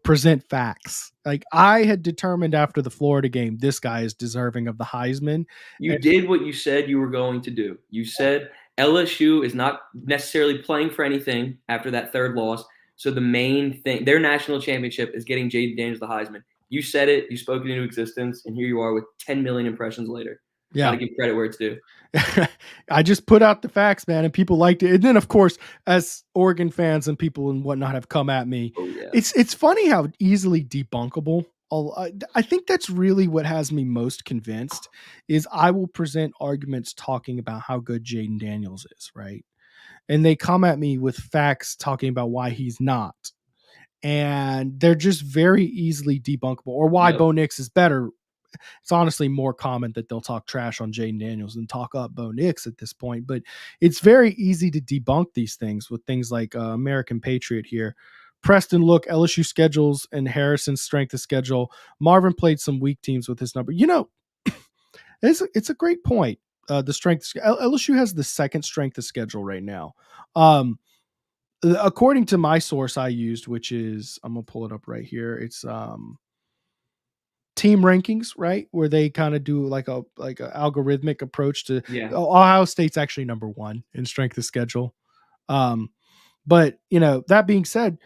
present facts. Like, I had determined after the Florida game, this guy is deserving of the Heisman. You did what you said you were going to do. You said LSU is not necessarily playing for anything after that third loss. So the main thing, their national championship, is getting Jayden Daniels the Heisman. You said it, you spoke it into existence, and here you are with 10 million impressions later. Yeah. Gotta give credit where it's due. I just put out the facts, man, and people liked it. And then, of course, as Oregon fans and people and whatnot have come at me, it's funny how easily debunkable. I think that's really what has me most convinced, is I will present arguments talking about how good Jayden Daniels is, right? And they come at me with facts talking about why he's not. And they're just very easily debunkable, or why Bo Nix is better. It's honestly more common that they'll talk trash on Jayden Daniels than talk up Bo Nix at this point. But it's very easy to debunk these things with things like American Patriot here. Preston, look, LSU schedules and Harrison's strength of schedule. Marvin played some weak teams with his number. It's a great point. The strength LSU has the second strength of schedule right now. According to my source I used, which is I'm gonna pull it up right here. It's team rankings, right? Where they kind of do like a algorithmic approach to Ohio State's actually number 1 in strength of schedule. But that being said,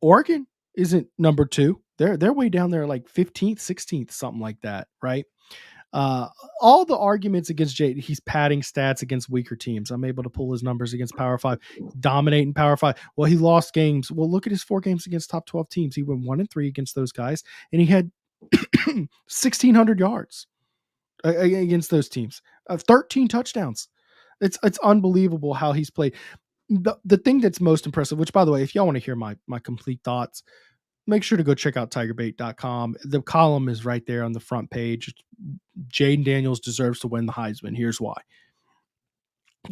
Oregon isn't number 2. They're way down there, like 15th, 16th, something like that, right? All the arguments against Jayden, he's padding stats against weaker teams. I'm able to pull his numbers against Power 5, dominating Power 5. Well, he lost games. Well, look at his 4 games against top 12 teams. He went 1-3 against those guys, and he had 1,600 yards against those teams, 13 touchdowns. It's unbelievable how he's played. The thing that's most impressive, which, by the way, if y'all want to hear my complete thoughts, make sure to go check out TigerBait.com. The column is right there on the front page. Jayden Daniels deserves to win the Heisman. Here's why.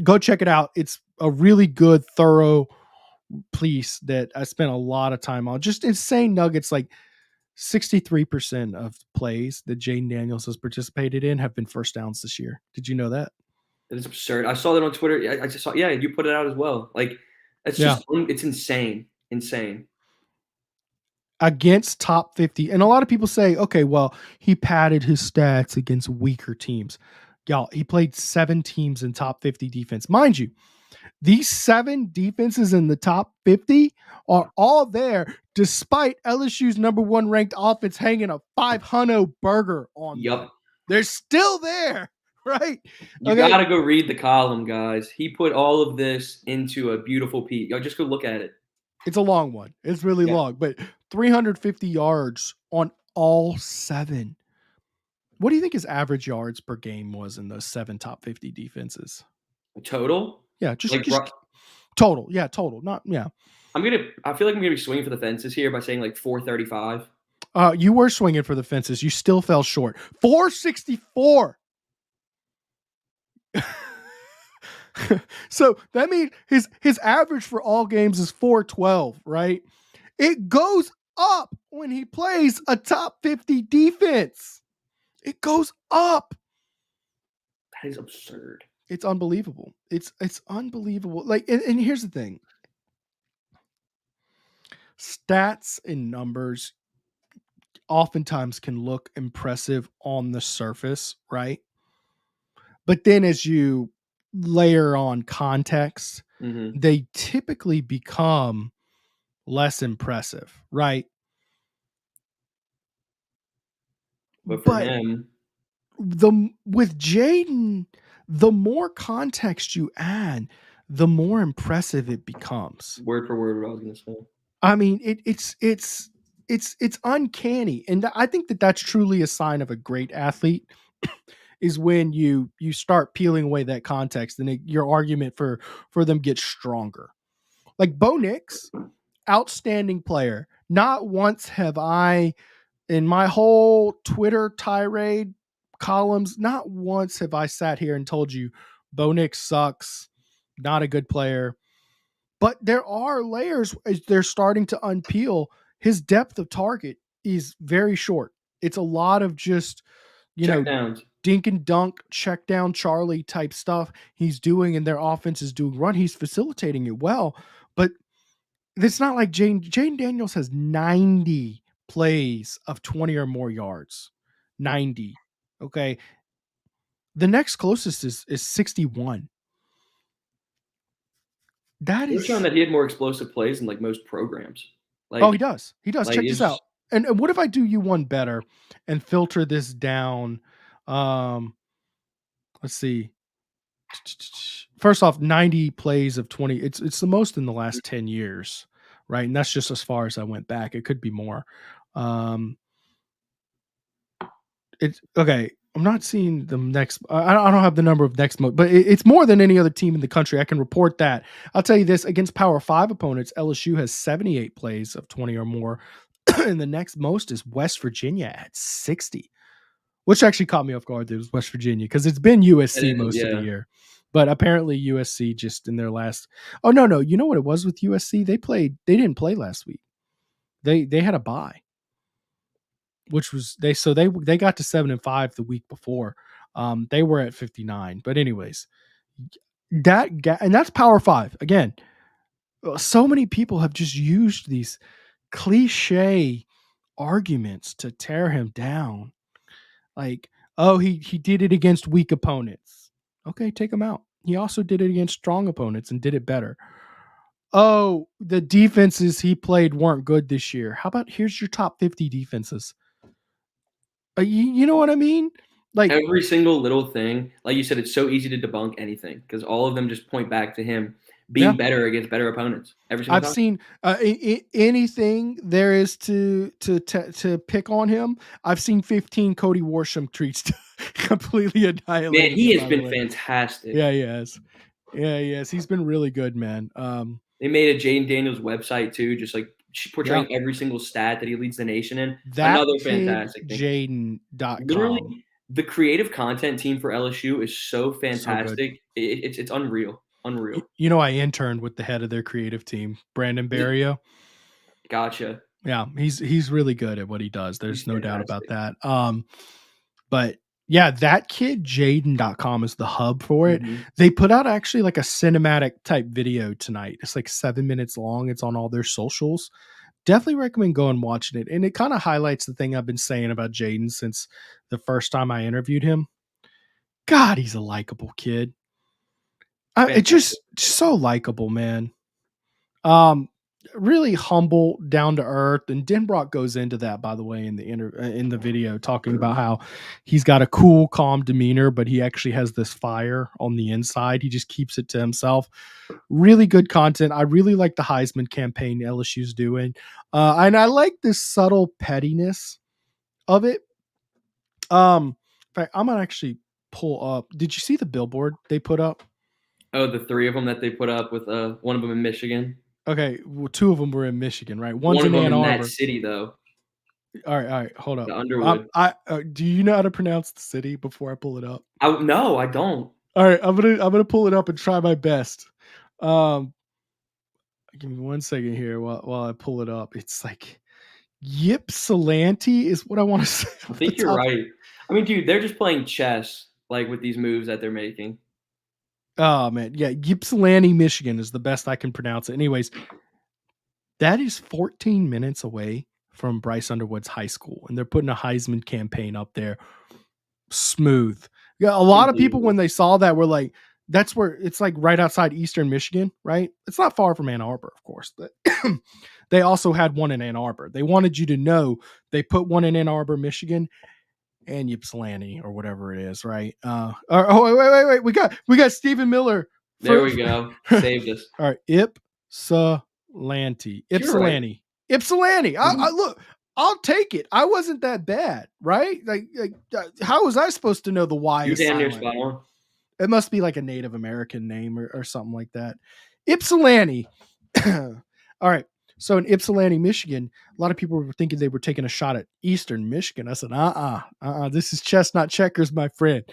Go check it out. It's a really good, thorough piece that I spent a lot of time on. Just insane nuggets. Like 63% of plays that Jayden Daniels has participated in have been first downs this year. Did you know that? That is absurd. I saw that on Twitter. I just saw, you put it out as well. Like, it's just, it's insane. Insane. Against top 50. And a lot of people say, okay, well, he padded his stats against weaker teams. Y'all, he played 7 teams in top 50 defense. Mind you, these 7 defenses in the top 50 are all there despite LSU's number 1 ranked offense hanging a 500 burger on them. They're still there, right? You got to go read the column, guys. He put all of this into a beautiful piece. Y'all just go look at it. It's a long one. It's really long, but 350 yards on all 7. What do you think his average yards per game was in those 7 top 50 defenses? Total? Yeah, just total. Yeah, total. Not I feel like I'm gonna be swinging for the fences here by saying like 435. You were swinging for the fences. You still fell short. 464. So that means his average for all games is 412, right? It goes up when he plays a top 50 defense. It goes up. That is absurd. It's unbelievable. It's unbelievable. Like, and here's the thing. Stats and numbers oftentimes can look impressive on the surface, right? But then as you layer on context, they typically become less impressive, right? But for him, with Jayden, the more context you add, the more impressive it becomes. Word for word, what I was going to say. I mean, it's uncanny, and I think that's truly a sign of a great athlete. Is when you start peeling away that context, and your argument for them gets stronger. Like Bo Nix, outstanding player. Not once have I, in my whole Twitter tirade columns, not once have I sat here and told you Bo Nix sucks, not a good player. But there are layers as they're starting to unpeel. His depth of target is very short. It's a lot of just, dink and dunk, check down Charlie type stuff he's doing, and their offense is doing run. He's facilitating it well, but it's not like Jayden Daniels has 90 plays of 20 or more yards. 90. Okay. The next closest is 61. They're showing that he had more explosive plays than like most programs. He does. He does. Check this out. And what if I do you one better and filter this down? Let's see. First off, 90 plays of 20. It's the most in the last 10 years, right? And that's just as far as I went back. It could be more. It's okay. I'm not seeing the next. I don't have the number of next most, but it's more than any other team in the country. I can report that. I'll tell you this: against Power 5 opponents, LSU has 78 plays of 20 or more, and the next most is West Virginia at 60, which actually caught me off guard. It was West Virginia because it's been USC most of the year, but apparently USC just in their last. Oh no! You know what it was with USC? They didn't play last week. They had a bye. Which was they got to 7-5 the week before. They were at 59. But anyways, and that's Power 5. Again, so many people have just used these cliche arguments to tear him down. Like, oh, he did it against weak opponents. Okay, take him out. He also did it against strong opponents and did it better. Oh, the defenses he played weren't good this year. How about here's your top 50 defenses? You know what I mean? Like every single little thing, like you said, it's so easy to debunk anything because all of them just point back to him being better against better opponents. Every single I've time. seen anything there is to pick on him. I've seen 15 Cody Worsham tweets completely annihilated. Man, he has been fantastic. Yeah, he has. Yeah, he has. He's been really good, man. They made a Jayden Daniels website too, just like portraying every single stat that he leads the nation in. Another fantastic thing. Jayden.com. Literally, the creative content team for LSU is so fantastic. So it's unreal. Unreal. You know, I interned with the head of their creative team, Brandon Barrio. Gotcha. Yeah, he's really good at what he does. There's no doubt about that. But yeah, that kid, Jayden.com is the hub for it. Mm-hmm. They put out actually like a cinematic type video tonight. It's like 7 minutes long. It's on all their socials. Definitely recommend going and watching it. And it kind of highlights the thing I've been saying about Jayden since the first time I interviewed him. God, he's a likable kid. It's just so likable, man. Really humble, down to earth, and Denbrock goes into that, by the way, in the video, talking about how he's got a cool, calm demeanor, but he actually has this fire on the inside. He just keeps it to himself. Really good content. I really like the Heisman campaign LSU's doing, and I like this subtle pettiness of it. In fact, I'm gonna actually pull up. Did you see the billboard they put up? Oh, the 3 of them that they put up with one of them in Michigan. Okay, well, 2 of them were in Michigan, right? One's in Ann Arbor. That city, though. All right, hold up. The Underwood. Do you know how to pronounce the city before I pull it up? No, I don't. All right, I'm gonna pull it up and try my best. Give me 1 second here while I pull it up. It's like Ypsilanti is what I want to say. I think you're right. I mean, dude, they're just playing chess, like with these moves that they're making. Oh man, yeah, Ypsilanti, Michigan is the best I can pronounce it. Anyways, that is 14 minutes away from Bryce Underwood's high school, and they're putting a Heisman campaign up there. Smooth. Yeah, a lot of people when they saw that were like, "That's where it's like right outside Eastern Michigan, right? It's not far from Ann Arbor, of course, but they also had one in Ann Arbor. They wanted you to know they put one in Ann Arbor, Michigan." And Ypsilanti or whatever it is, right? Wait. We got Stephen Miller. There we go. Saved us. All right. Ypsilanti. Ypsilanti. Mm-hmm. Look, I'll take it. I wasn't that bad, right? Like how was I supposed to know the Y? You're damn near spot on. It must be like a Native American name or something like that. Ypsilanti. All right. So in Ypsilanti, Michigan, a lot of people were thinking they were taking a shot at Eastern Michigan. I said, this is chess, not checkers, my friend.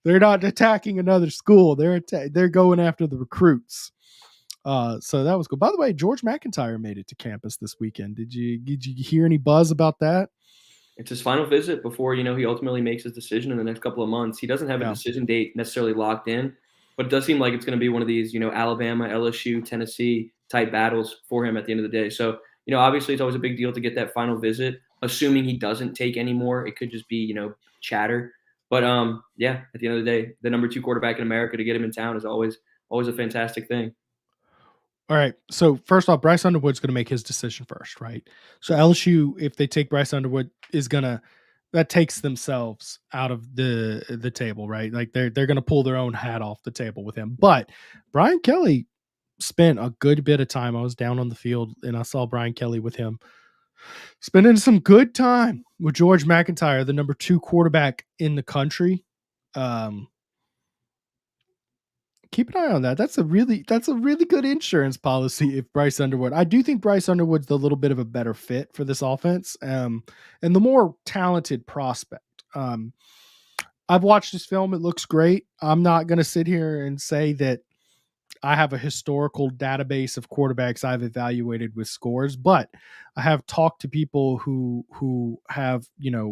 They're not attacking another school. They're going after the recruits. So that was cool. By the way, George McIntyre made it to campus this weekend. Did you hear any buzz about that? It's his final visit before, he ultimately makes his decision in the next couple of months. He doesn't have a decision date necessarily locked in, but it does seem like it's going to be one of these, Alabama, LSU, Tennessee type battles for him at the end of the day. So, obviously it's always a big deal to get that final visit, assuming he doesn't take any more. It could just be, chatter. But yeah, at the end of the day, the number 2 quarterback in America, to get him in town is always a fantastic thing. All right. So first off, Bryce Underwood's going to make his decision first, right? So LSU, if they take Bryce Underwood, that takes themselves out of the table, right? Like they're going to pull their own hat off the table with him. But Brian Kelly spent a good bit of time. I was down on the field and I saw Brian Kelly with him spending some good time with George McIntyre, the number 2 quarterback in the country. Keep an eye on that. That's a really good insurance policy. If Bryce Underwood, I do think Bryce Underwood's a little bit of a better fit for this offense, and the more talented prospect. I've watched this film. It looks great. I'm not going to sit here and say that I have a historical database of quarterbacks I've evaluated with scores, but I have talked to people who have,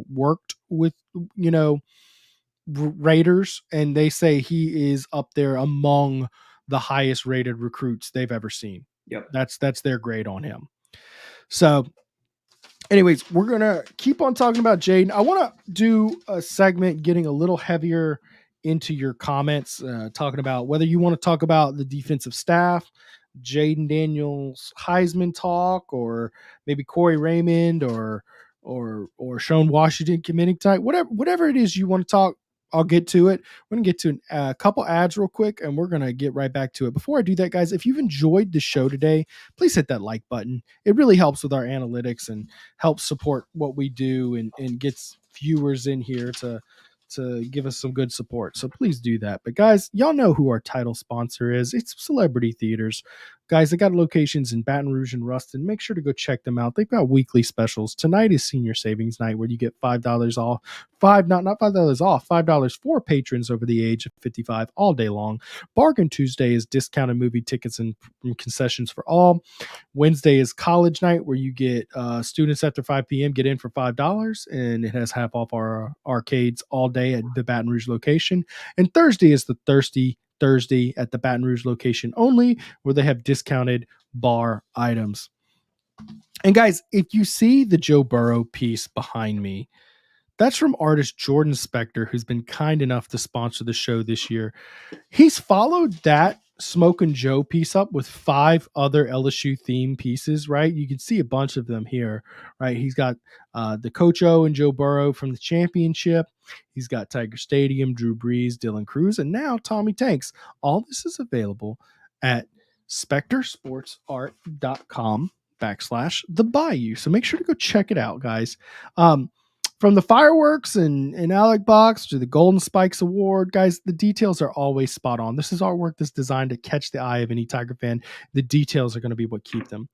worked with, raters, and they say he is up there among the highest rated recruits they've ever seen. Yep. That's their grade on him. So anyways, we're going to keep on talking about Jayden. I want to do a segment getting a little heavier into your comments, talking about whether you want to talk about the defensive staff, Jayden Daniels Heisman talk, or maybe Corey Raymond or Shone Washington committing type, whatever it is you want to talk. I'll get to it. We're going to get to a couple ads real quick, and we're going to get right back to it. Before I do that, guys, if you've enjoyed the show today, please hit that like button. It really helps with our analytics and helps support what we do and gets viewers in here to give us some good support. So please do that. But guys, y'all know who our title sponsor is. It's Celebrity Theaters. Guys, they got locations in Baton Rouge and Ruston. Make sure to go check them out. They've got weekly specials. Tonight is Senior Savings Night, where you get $5 off. Not $5 off, $5 for patrons over the age of 55 all day long. Bargain Tuesday is discounted movie tickets and concessions for all. Wednesday is College Night, where you get students after 5 p.m. get in for $5, and it has half off our arcades all day at the Baton Rouge location. And Thursday is the Thirsty Thursday at the Baton Rouge location only, where they have discounted bar items. And guys, if you see the Joe Burrow piece behind me, that's from artist Jordan Spector, who's been kind enough to sponsor the show this year. He's followed that Smokin' Joe piece up with 5 other LSU themed pieces, right? You can see a bunch of them here, right? He's got the Coach O and Joe Burrow from the championship. He's got Tiger Stadium, Drew Brees, Dylan Cruz, and now Tommy Tanks. All this is available at SpectorSportsArt.com/The Bayou. So make sure to go check it out, guys. From the fireworks and Alec Box to the Golden Spikes Award, guys, the details are always spot on. This is artwork that's designed to catch the eye of any Tiger fan. The details are going to be what keep them.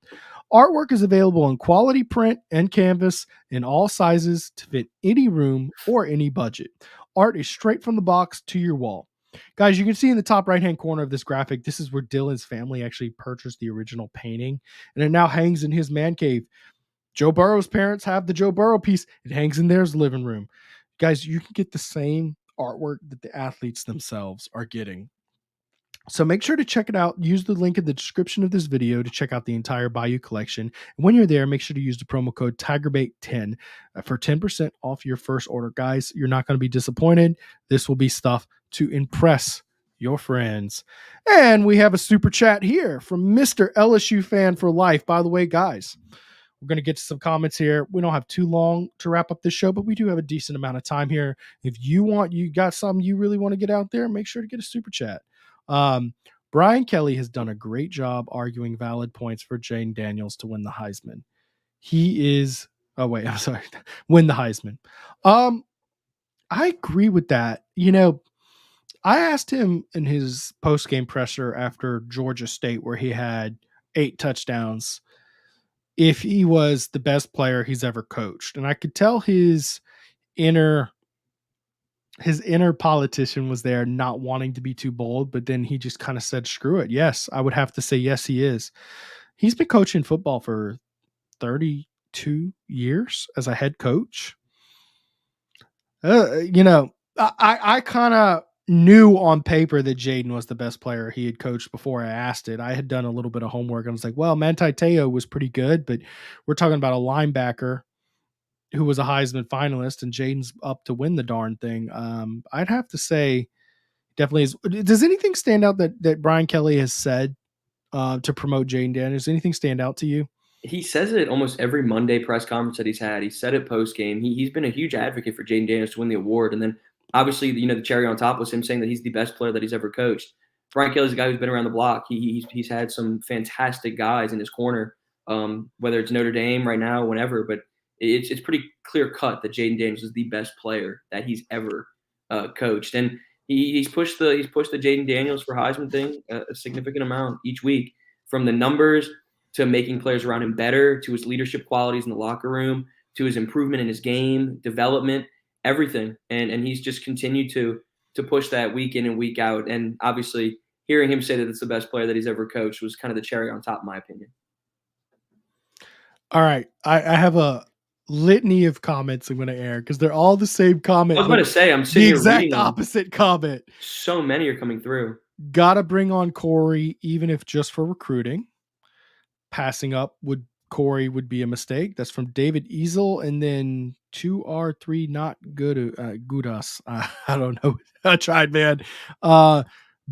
Artwork is available in quality print and canvas in all sizes to fit any room or any budget. Art is straight from the box to your wall. Guys, you can see in the top right-hand corner of this graphic, this is where Dylan's family actually purchased the original painting, and it now hangs in his man cave. Joe Burrow's parents have the Joe Burrow piece. It hangs in their living room. Guys, you can get the same artwork that the athletes themselves are getting. So make sure to check it out. Use the link in the description of this video to check out the entire Bayou collection. And when you're there, make sure to use the promo code TigerBait10 for 10% off your first order. Guys, you're not going to be disappointed. This will be stuff to impress your friends. And we have a super chat here from Mr. LSU Fan for Life. By the way, guys, we're going to get to some comments here. We don't have too long to wrap up this show, but we do have a decent amount of time here. If you got something you really want to get out there, make sure to get a super chat. Brian Kelly has done a great job arguing valid points for Jayden Daniels to win the Heisman. Win the Heisman. I agree with that. You know, I asked him in his post-game presser after Georgia State, where he had 8 touchdowns, if he was the best player he's ever coached. And I could tell his inner politician was there, not wanting to be too bold, but then he just kind of said, screw it. Yes, I would have to say, yes, he is. He's been coaching football for 32 years as a head coach. I kind of knew on paper that Jayden was the best player he had coached before I asked it. I had done a little bit of homework and I was like, well, Manti Te'o was pretty good, but we're talking about a linebacker who was a Heisman finalist, and Jayden's up to win the darn thing. I'd have to say definitely is. Does anything stand out that Brian Kelly has said to promote Jayden Daniels? Anything stand out to you? He says it almost every Monday press conference that he's had. He said it post game. He's been a huge advocate for Jayden Daniels to win the award. And then obviously, the cherry on top was him saying that he's the best player that he's ever coached. Brian Kelly's a guy who's been around the block. He's had some fantastic guys in his corner, whether it's Notre Dame right now, whenever. But it's pretty clear cut that Jayden Daniels is the best player that he's ever coached. And he's pushed the Jayden Daniels for Heisman thing a significant amount each week, from the numbers to making players around him better, to his leadership qualities in the locker room, to his improvement in his game, development, everything. And he's just continued to push that week in and week out. And obviously hearing him say that it's the best player that he's ever coached was kind of the cherry on top, in my opinion. All right. I have a litany of comments I'm going to air because they're all the same comment. I was about to say, I'm the sitting here exact reading them. opposite comment. So many are coming through. Gotta bring on Corey, even if just for recruiting. Passing up Corey would be a mistake. That's from David Easel, and then 2R3 not good us. I don't know. I tried, man.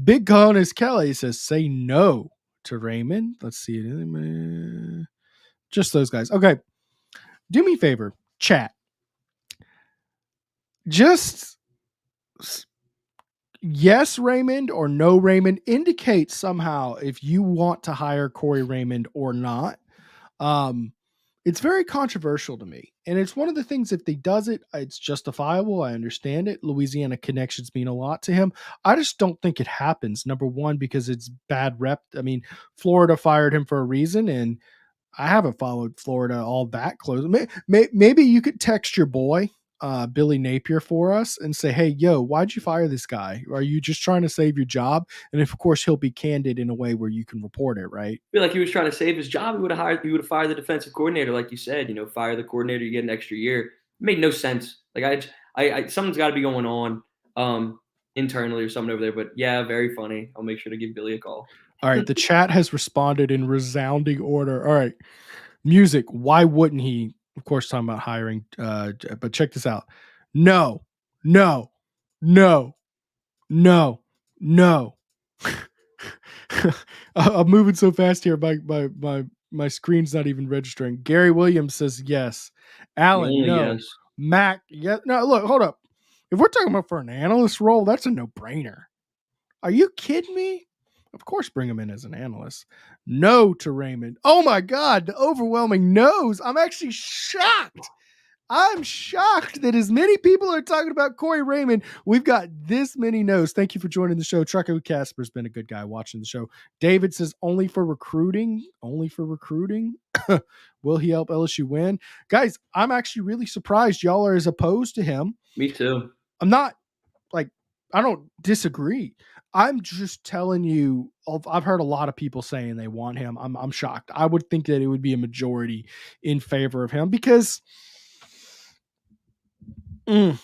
Big Cojones Kelly says say no to Raymond. Let's see it. Just those guys. Okay. Do me a favor, chat. Just yes, Raymond, or no, Raymond. Indicate somehow if you want to hire Corey Raymond or not. It's very controversial to me. And it's one of the things, if he does it, it's justifiable. I understand it. Louisiana connections mean a lot to him. I just don't think it happens. Number one, because it's bad rep. I mean, Florida fired him for a reason, and I haven't followed Florida all that close. Maybe you could text your boy, Billy Napier, for us and say, hey, yo, why'd you fire this guy? Are you just trying to save your job? And if, of course, he'll be candid in a way where you can report it, right? I feel like he was trying to save his job. He would have fired the defensive coordinator, like you said. Fire the coordinator, you get an extra year. It made no sense. Like something's got to be going on internally or something over there. But yeah, very funny. I'll make sure to give Billy a call. All right, the chat has responded in resounding order. All right, music. Why wouldn't he? Of course, talking about hiring. But check this out. No. I'm moving so fast here. My screen's not even registering. Gary Williams says yes. Alan, no. Yes. Mac, yes. No, look, hold up. If we're talking about for an analyst role, that's a no-brainer. Are you kidding me? Of course, bring him in as an analyst. No to Raymond. Oh my God, the overwhelming no's. I'm actually shocked. I'm shocked that as many people are talking about Corey Raymond, we've got this many no's. Thank you for joining the show. Trucker Casper's been a good guy watching the show. David says only for recruiting. Only for recruiting. Will he help LSU win? Guys, I'm actually really surprised y'all are as opposed to him. Me too. I'm not I don't disagree. I'm just telling you, I've heard a lot of people saying they want him. I'm shocked. I would think that it would be a majority in favor of him because it's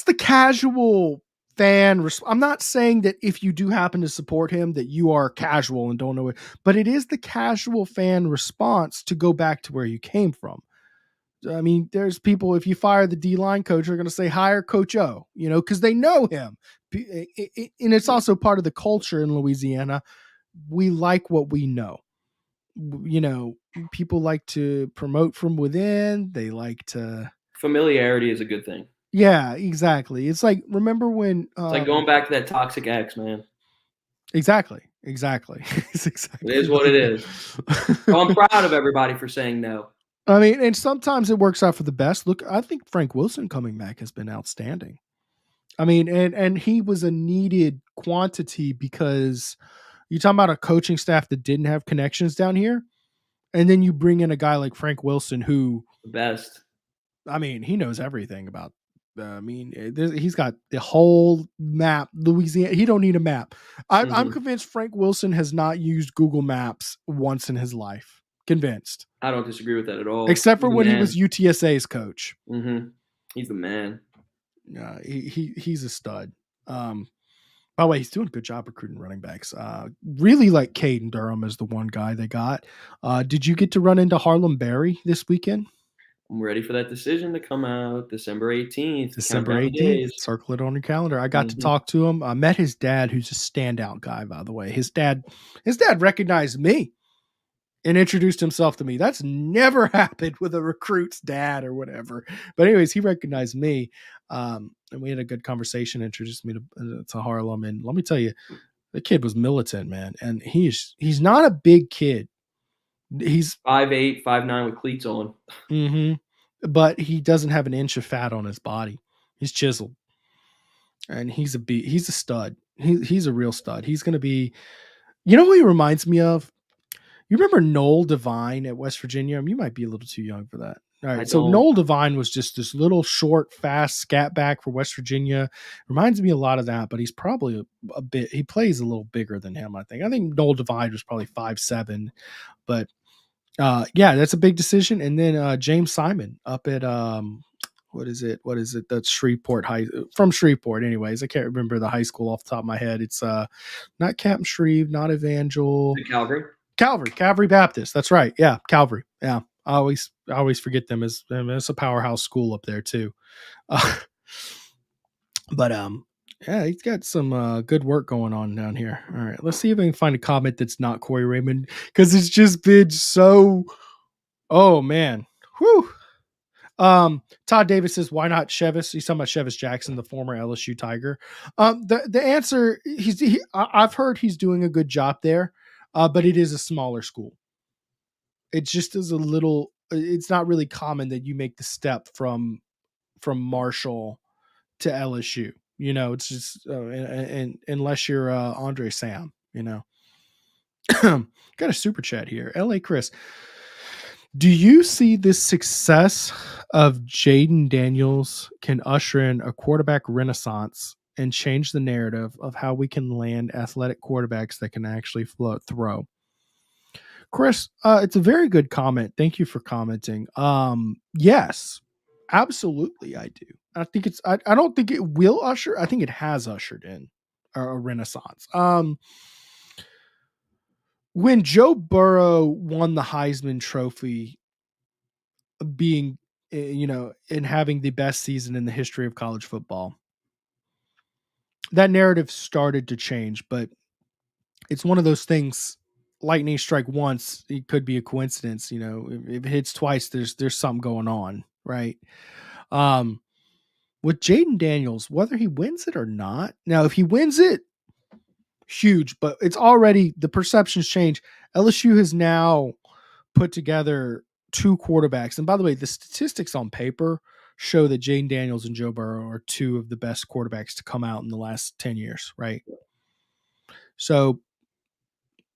the casual fan. I'm not saying that if you do happen to support him that you are casual and don't know it, but it is the casual fan response to go back to where you came from. I mean, there's people, if you fire the D-line coach, they're going to say hire Coach O, because they know him. And it's also part of the culture in Louisiana. We like what we know. People like to promote from within. They like to... Familiarity is a good thing. Yeah, exactly. It's like, remember when... it's like going back to that toxic ex, man. Exactly. It's exactly. It is what it is. So I'm proud of everybody for saying no. I mean, and sometimes it works out for the best. Look, I think Frank Wilson coming back has been outstanding. I mean, and he was a needed quantity because you're talking about a coaching staff that didn't have connections down here. And then you bring in a guy like Frank Wilson, who the best. I mean, he knows everything about, he's got the whole map, Louisiana. He don't need a map. I'm convinced Frank Wilson has not used Google Maps once in his life. Convinced. I don't disagree with that at all. Except for when he was UTSA's coach. Mm-hmm. He's the man. He's a stud. By the way, he's doing a good job recruiting running backs. Really like Caden Durham is the one guy they got. Did you get to run into Harlem Berry this weekend? I'm ready for that decision to come out December 18th. December 18th. Circle it on your calendar. I got to talk to him. I met his dad, who's a standout guy, by the way. His dad recognized me and introduced himself to me. That's never happened with a recruit's dad or whatever. But anyways, he recognized me. And we had a good conversation, introduced me to Harlem. And let me tell you, the kid was militant, man. And he's not a big kid. He's 5'8", 5'9" with cleats on. Mm-hmm. But he doesn't have an inch of fat on his body. He's chiseled. And he's a stud. He's a real stud. He's going to be, who he reminds me of? You remember Noel Devine at West Virginia? You might be a little too young for that. All right. So Noel Devine was just this little short, fast scat back for West Virginia. Reminds me a lot of that, but he's probably a bit, he plays a little bigger than him, I think. I think Noel Devine was probably 5'7", but Yeah, that's a big decision. And then James Simon up at what is it? That's Shreveport from Shreveport. Anyways, I can't remember the high school off the top of my head. It's not Captain Shreve, not Evangel. Calvary Baptist. That's right. Yeah, Calvary. Yeah, I always forget them as it's a powerhouse school up there too. But yeah, he's got some good work going on down here. All right, let's see if I can find a comment that's not Corey Raymond, because it's just been so. Oh man, whew. Todd Davis says, why not Chevis? He's talking about Chevis Jackson, the former LSU Tiger. The answer, I've heard he's doing a good job there, but it is a smaller school. It just is a little. It's not really common that you make the step from Marshall to LSU. You know, it's just and unless you're Andre Sam, you know. Got a super chat here. LA Chris. Do you see this success of Jayden Daniels can usher in a quarterback renaissance and change the narrative of how we can land athletic quarterbacks that can actually throw? Chris, it's a very good comment. Thank you for commenting. Yes, absolutely, I do. I think it's. I don't think it will usher. I think it has ushered in a renaissance. When Joe Burrow won the Heisman Trophy, being, and having the best season in the history of college football, that narrative started to change. But it's one of those things. Lightning strike once, it could be a coincidence. You know, if it hits twice, there's something going on, right? With Jayden Daniels, whether he wins it or not. Now, if he wins it, huge, but it's already, the perceptions change. LSU has now put together two quarterbacks. And by the way, the statistics on paper show that Jayden Daniels and Joe Burrow are two of the best quarterbacks to come out in the last 10 years, right? So,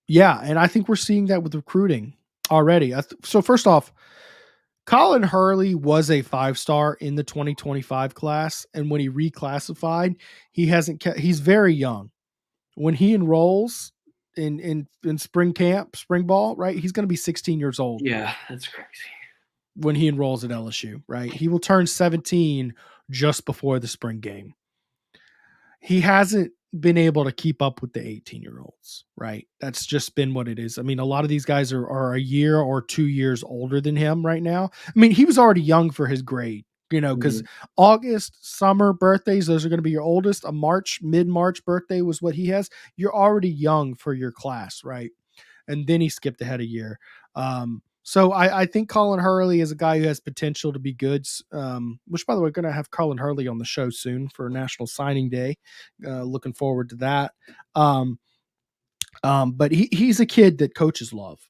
yeah, and I think we're seeing that with recruiting already. So first off, Colin Hurley was a 5-star in the 2025 class, and when he reclassified, he's very young. When he enrolls in spring camp, spring ball, right? He's going to be 16 years old. Yeah, that's crazy. When he enrolls at LSU, right? He will turn 17 just before the spring game. He hasn't been able to keep up with the 18-year-olds, right? That's just been what it is. I mean, a lot of these guys are a year or 2 years older than him right now. I mean, he was already young for his grade, because August, summer birthdays, those are going to be your oldest. Mid-March birthday was what he has. You're already young for your class, right? And then he skipped ahead a year. So I think Colin Hurley is a guy who has potential to be good, which, by the way, we're going to have Colin Hurley on the show soon for National Signing Day. Looking forward to that. But he's a kid that coaches love.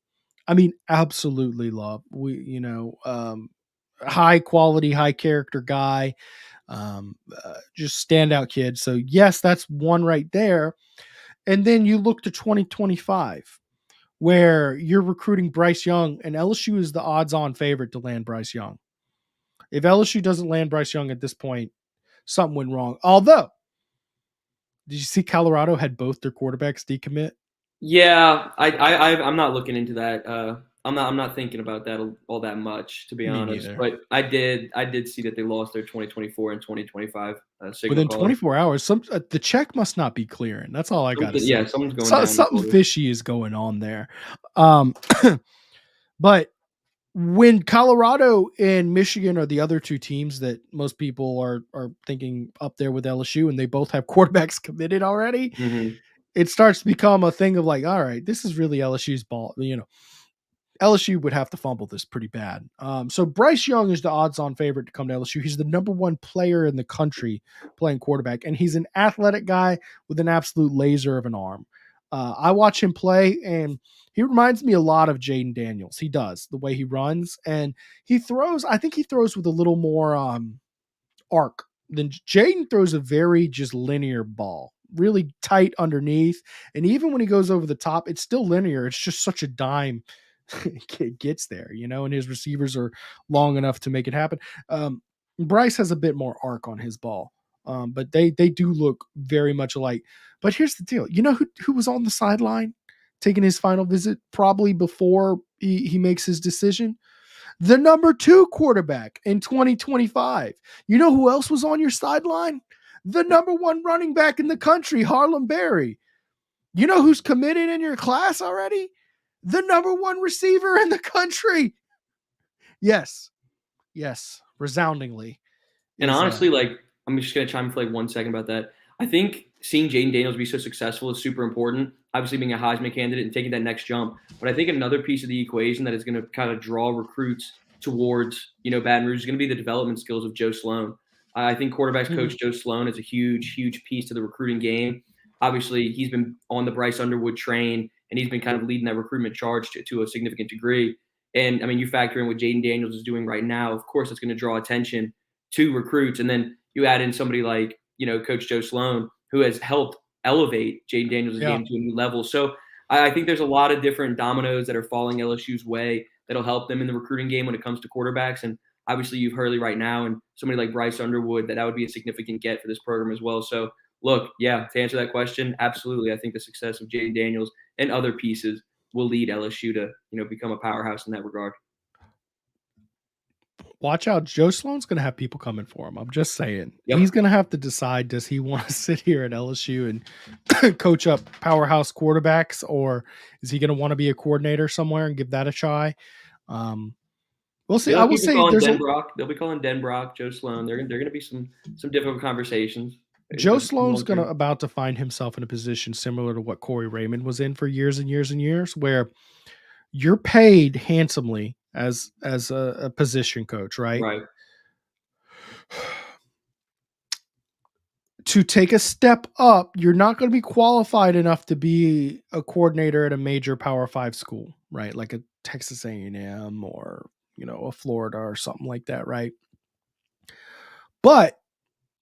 I mean, absolutely love. High quality, high character guy, just standout kid. So yes, that's one right there. And then you look to 2025, where you're recruiting Bryce Young, and LSU is the odds-on favorite to land Bryce Young. If LSU doesn't land Bryce Young at this point, something went wrong. Although, did you see Colorado had both their quarterbacks decommit? Yeah, I'm not looking into that. I'm not thinking about that all that much, to be honest. Neither. But I did see that they lost their 2024 and 2025. Within 24 hours, the check must not be clearing. That's all I got to say. Yeah, someone's going down. Something fishy is going on there. But when Colorado and Michigan are the other two teams that most people are thinking up there with LSU, and they both have quarterbacks committed already, it starts to become a thing of like, all right, this is really LSU's ball. LSU would have to fumble this pretty bad. So Bryce Young is the odds-on favorite to come to LSU. He's the number one player in the country playing quarterback, and he's an athletic guy with an absolute laser of an arm. I watch him play, and he reminds me a lot of Jayden Daniels. He does, the way he runs, and he throws. I think he throws with a little more arc than Jayden throws. A very just linear ball, really tight underneath, and even when he goes over the top, it's still linear. It's just such a dime. It gets there, and his receivers are long enough to make it happen. Bryce has a bit more arc on his ball, but they do look very much alike. But here's the deal. You know who was on the sideline taking his final visit probably before he makes his decision. The number 2 quarterback in 2025. You know who else was on your sideline? The number 1 running back in the country, Harlem Berry. You know who's committed in your class already? The number 1 receiver in the country. Yes, resoundingly. And honestly, I'm just going to chime in for 1 second about that. I think seeing Jayden Daniels be so successful is super important, obviously being a Heisman candidate and taking that next jump. But I think another piece of the equation that is going to kind of draw recruits towards, Baton Rouge is going to be the development skills of Joe Sloan. I think quarterbacks coach Joe Sloan is a huge, huge piece to the recruiting game. Obviously, he's been on the Bryce Underwood train, and he's been kind of leading that recruitment charge to a significant degree. And, I mean, you factor in what Jayden Daniels is doing right now, of course, it's going to draw attention to recruits. And then you add in somebody like, Coach Joe Sloan, who has helped elevate Jayden Daniels' game to a new level. So I think there's a lot of different dominoes that are falling LSU's way that'll help them in the recruiting game when it comes to quarterbacks. And obviously you've Hurley right now and somebody like Bryce Underwood, that would be a significant get for this program as well. So look, to answer that question, absolutely. I think the success of Jayden Daniels and other pieces will lead LSU to, become a powerhouse in that regard. Watch out. Joe Sloan's going to have people coming for him. I'm just saying. Yep. He's going to have to decide, does he want to sit here at LSU and coach up powerhouse quarterbacks, or is he going to want to be a coordinator somewhere and give that a try? We'll see. I will say they'll be calling Denbrock, Joe Sloan. They're going to be some difficult conversations. Joe Sloan's about to find himself in a position similar to what Corey Raymond was in for years and years and years, where you're paid handsomely as a position coach, right? Right. To take a step up, you're not going to be qualified enough to be a coordinator at a major Power 5 school, right? Like a Texas A&M or, a Florida or something like that, right? But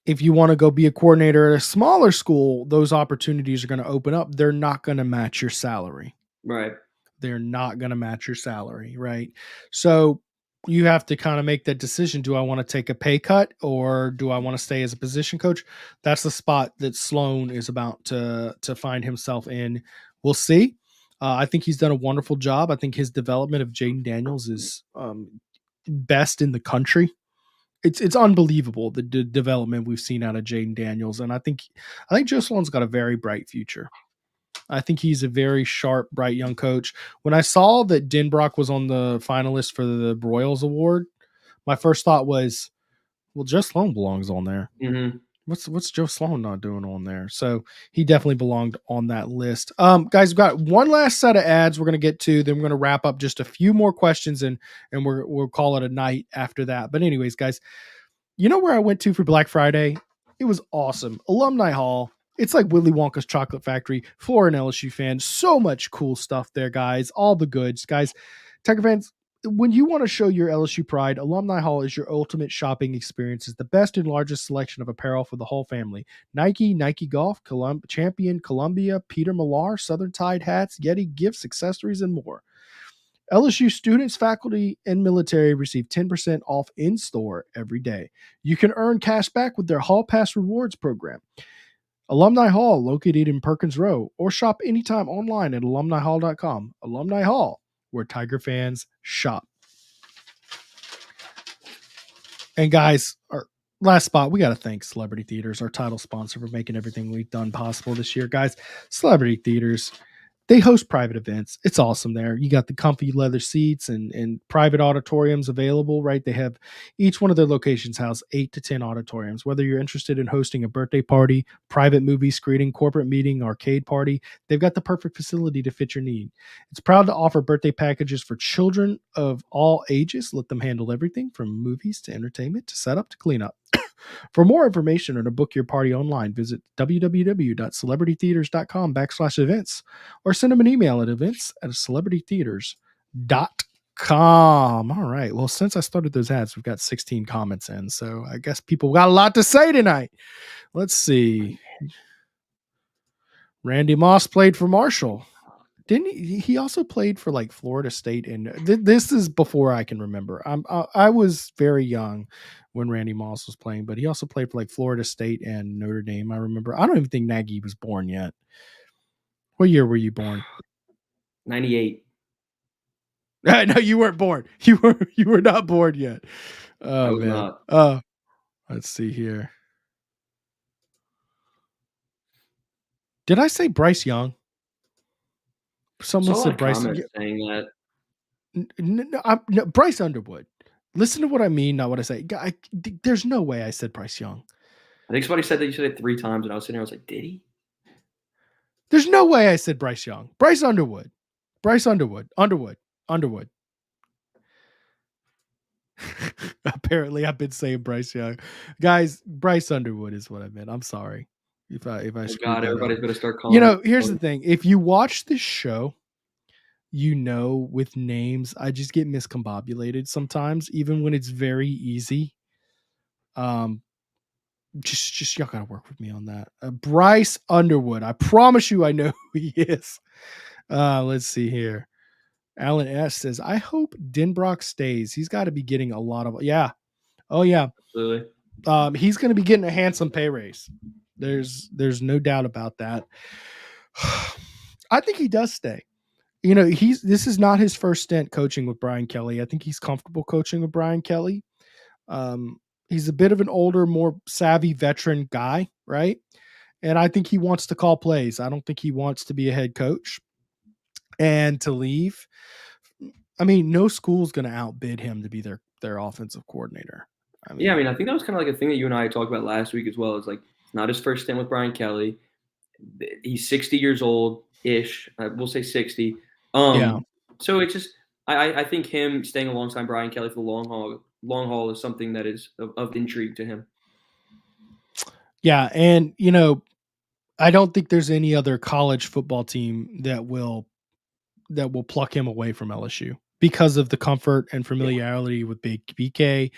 if you want to go be a coordinator at a smaller school, those opportunities are going to open up. They're not going to match your salary. Right. They're not going to match your salary, right? So you have to kind of make that decision. Do I want to take a pay cut or do I want to stay as a position coach? That's the spot that Sloan is about to find himself in. We'll see. I think he's done a wonderful job. I think his development of Jayden Daniels is best in the country. It's unbelievable, the development we've seen out of Jayden Daniels. And I think Joe Sloan's got a very bright future. I think he's a very sharp, bright young coach. When I saw that Denbrock was on the finalist for the Broyles Award, my first thought was, well, Joe Sloan belongs on there. Mm-hmm. What's Joe Sloan not doing on there? So he definitely belonged on that list. Guys, we've got one last set of ads we're going to get to. Then we're going to wrap up just a few more questions and we'll call it a night after that. But anyways, guys, you know where I went to for Black Friday? It was awesome. Alumni Hall. It's like Willy Wonka's chocolate factory for an LSU fan. So much cool stuff there, guys. All the goods. Guys, Tiger fans, when you want to show your LSU pride, Alumni Hall is your ultimate shopping experience. It's the best and largest selection of apparel for the whole family. Nike, Nike Golf, Champion, Columbia, Peter Millar, Southern Tide hats, Yeti gifts, accessories, and more. LSU students, faculty, and military receive 10% off in-store every day. You can earn cash back with their Hall Pass Rewards program. Alumni Hall, located in Perkins Row, or shop anytime online at alumnihall.com. Alumni Hall, where Tiger fans shop. And guys, our last spot, we got to thank Celebrity Theaters, our title sponsor, for making everything we've done possible this year. Guys, Celebrity Theaters, they host private events. It's awesome there. You got the comfy leather seats and private auditoriums available, right? They have each one of their locations house 8 to 10 auditoriums. Whether you're interested in hosting a birthday party, private movie screening, corporate meeting, arcade party, they've got the perfect facility to fit your need. It's proud to offer birthday packages for children of all ages. Let them handle everything from movies to entertainment to setup to cleanup. For more information or to book your party online, visit www.celebritytheaters.com/events or send them an email at events@celebritytheaters.com. All right. Well, since I started those ads, we've got 16 comments in, so I guess people got a lot to say tonight. Let's see. Randy Moss played for Marshall. Didn't he also played for like Florida State? And this is before I can remember. I was very young when Randy Moss was playing, but he also played for like Florida State and Notre Dame. I remember. I don't even think Nagy was born yet. What year were you born? 98. No, you weren't born. You were not born yet. Oh man. Not. Let's see here. Did I say Bryce Young? Someone said Bryce saying that. No, Bryce Underwood. Listen to what I mean, not what I say. There's no way I said Bryce Young. I think somebody said that you said it 3 times, and I was sitting there, I was like, did he? There's no way I said Bryce Young. Bryce Underwood. Bryce Underwood. Underwood. Apparently, I've been saying Bryce Young. Guys, Bryce Underwood is what I meant. I'm sorry if I screwed that everybody's up. going to start calling. Here's the thing. If you watch this show, with names, I just get miscombobulated sometimes, even when it's very easy. Just y'all gotta work with me on that. Bryce Underwood. I promise you I know who he is. Let's see here. Alan S says, I hope Denbrock stays. He's got to be getting a lot of Oh yeah. Absolutely. He's gonna be getting a handsome pay raise. There's no doubt about that. I think he does stay. This is not his first stint coaching with Brian Kelly. I think he's comfortable coaching with Brian Kelly. He's a bit of an older, more savvy veteran guy, right? And I think he wants to call plays. I don't think he wants to be a head coach and to leave. I mean, no school's going to outbid him to be their offensive coordinator. I think that was kind of like a thing that you and I talked about last week as well. It's like, it's not his first stint with Brian Kelly. He's 60 years old-ish. We'll say 60. So it's just, I think him staying alongside Brian Kelly for the long haul is something that is of intrigue to him. Yeah. And, I don't think there's any other college football team that will pluck him away from LSU because of the comfort and familiarity with Big BK.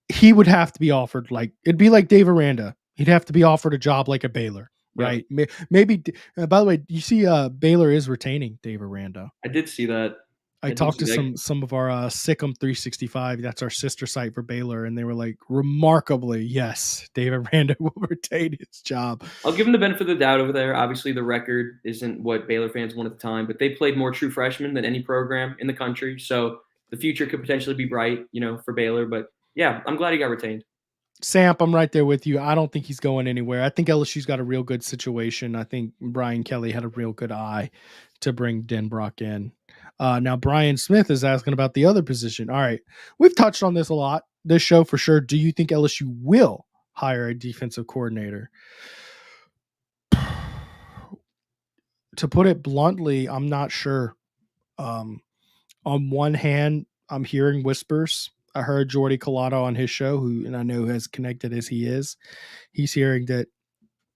He would have to be offered, it'd be like Dave Aranda. He'd have to be offered a job like a Baylor, right? Yeah. Maybe, by the way, you see Baylor is retaining Dave Aranda. I did see that. I talked to some of our Sikkim 365. That's our sister site for Baylor. And they were like, remarkably, yes, Dave Aranda will retain his job. I'll give him the benefit of the doubt over there. Obviously, the record isn't what Baylor fans want at the time, but they played more true freshmen than any program in the country. So the future could potentially be bright, for Baylor. But yeah, I'm glad he got retained. Samp, I'm right there with you. I don't think he's going anywhere. I think LSU's got a real good situation. I think Brian Kelly had a real good eye to bring Denbrock in. Now, Brian Smith is asking about the other position. All right. We've touched on this a lot, this show for sure. Do you think LSU will hire a defensive coordinator? To put it bluntly, I'm not sure. On one hand, I'm hearing whispers. I heard Jordy Collado on his show, and I know as connected as he is, he's hearing that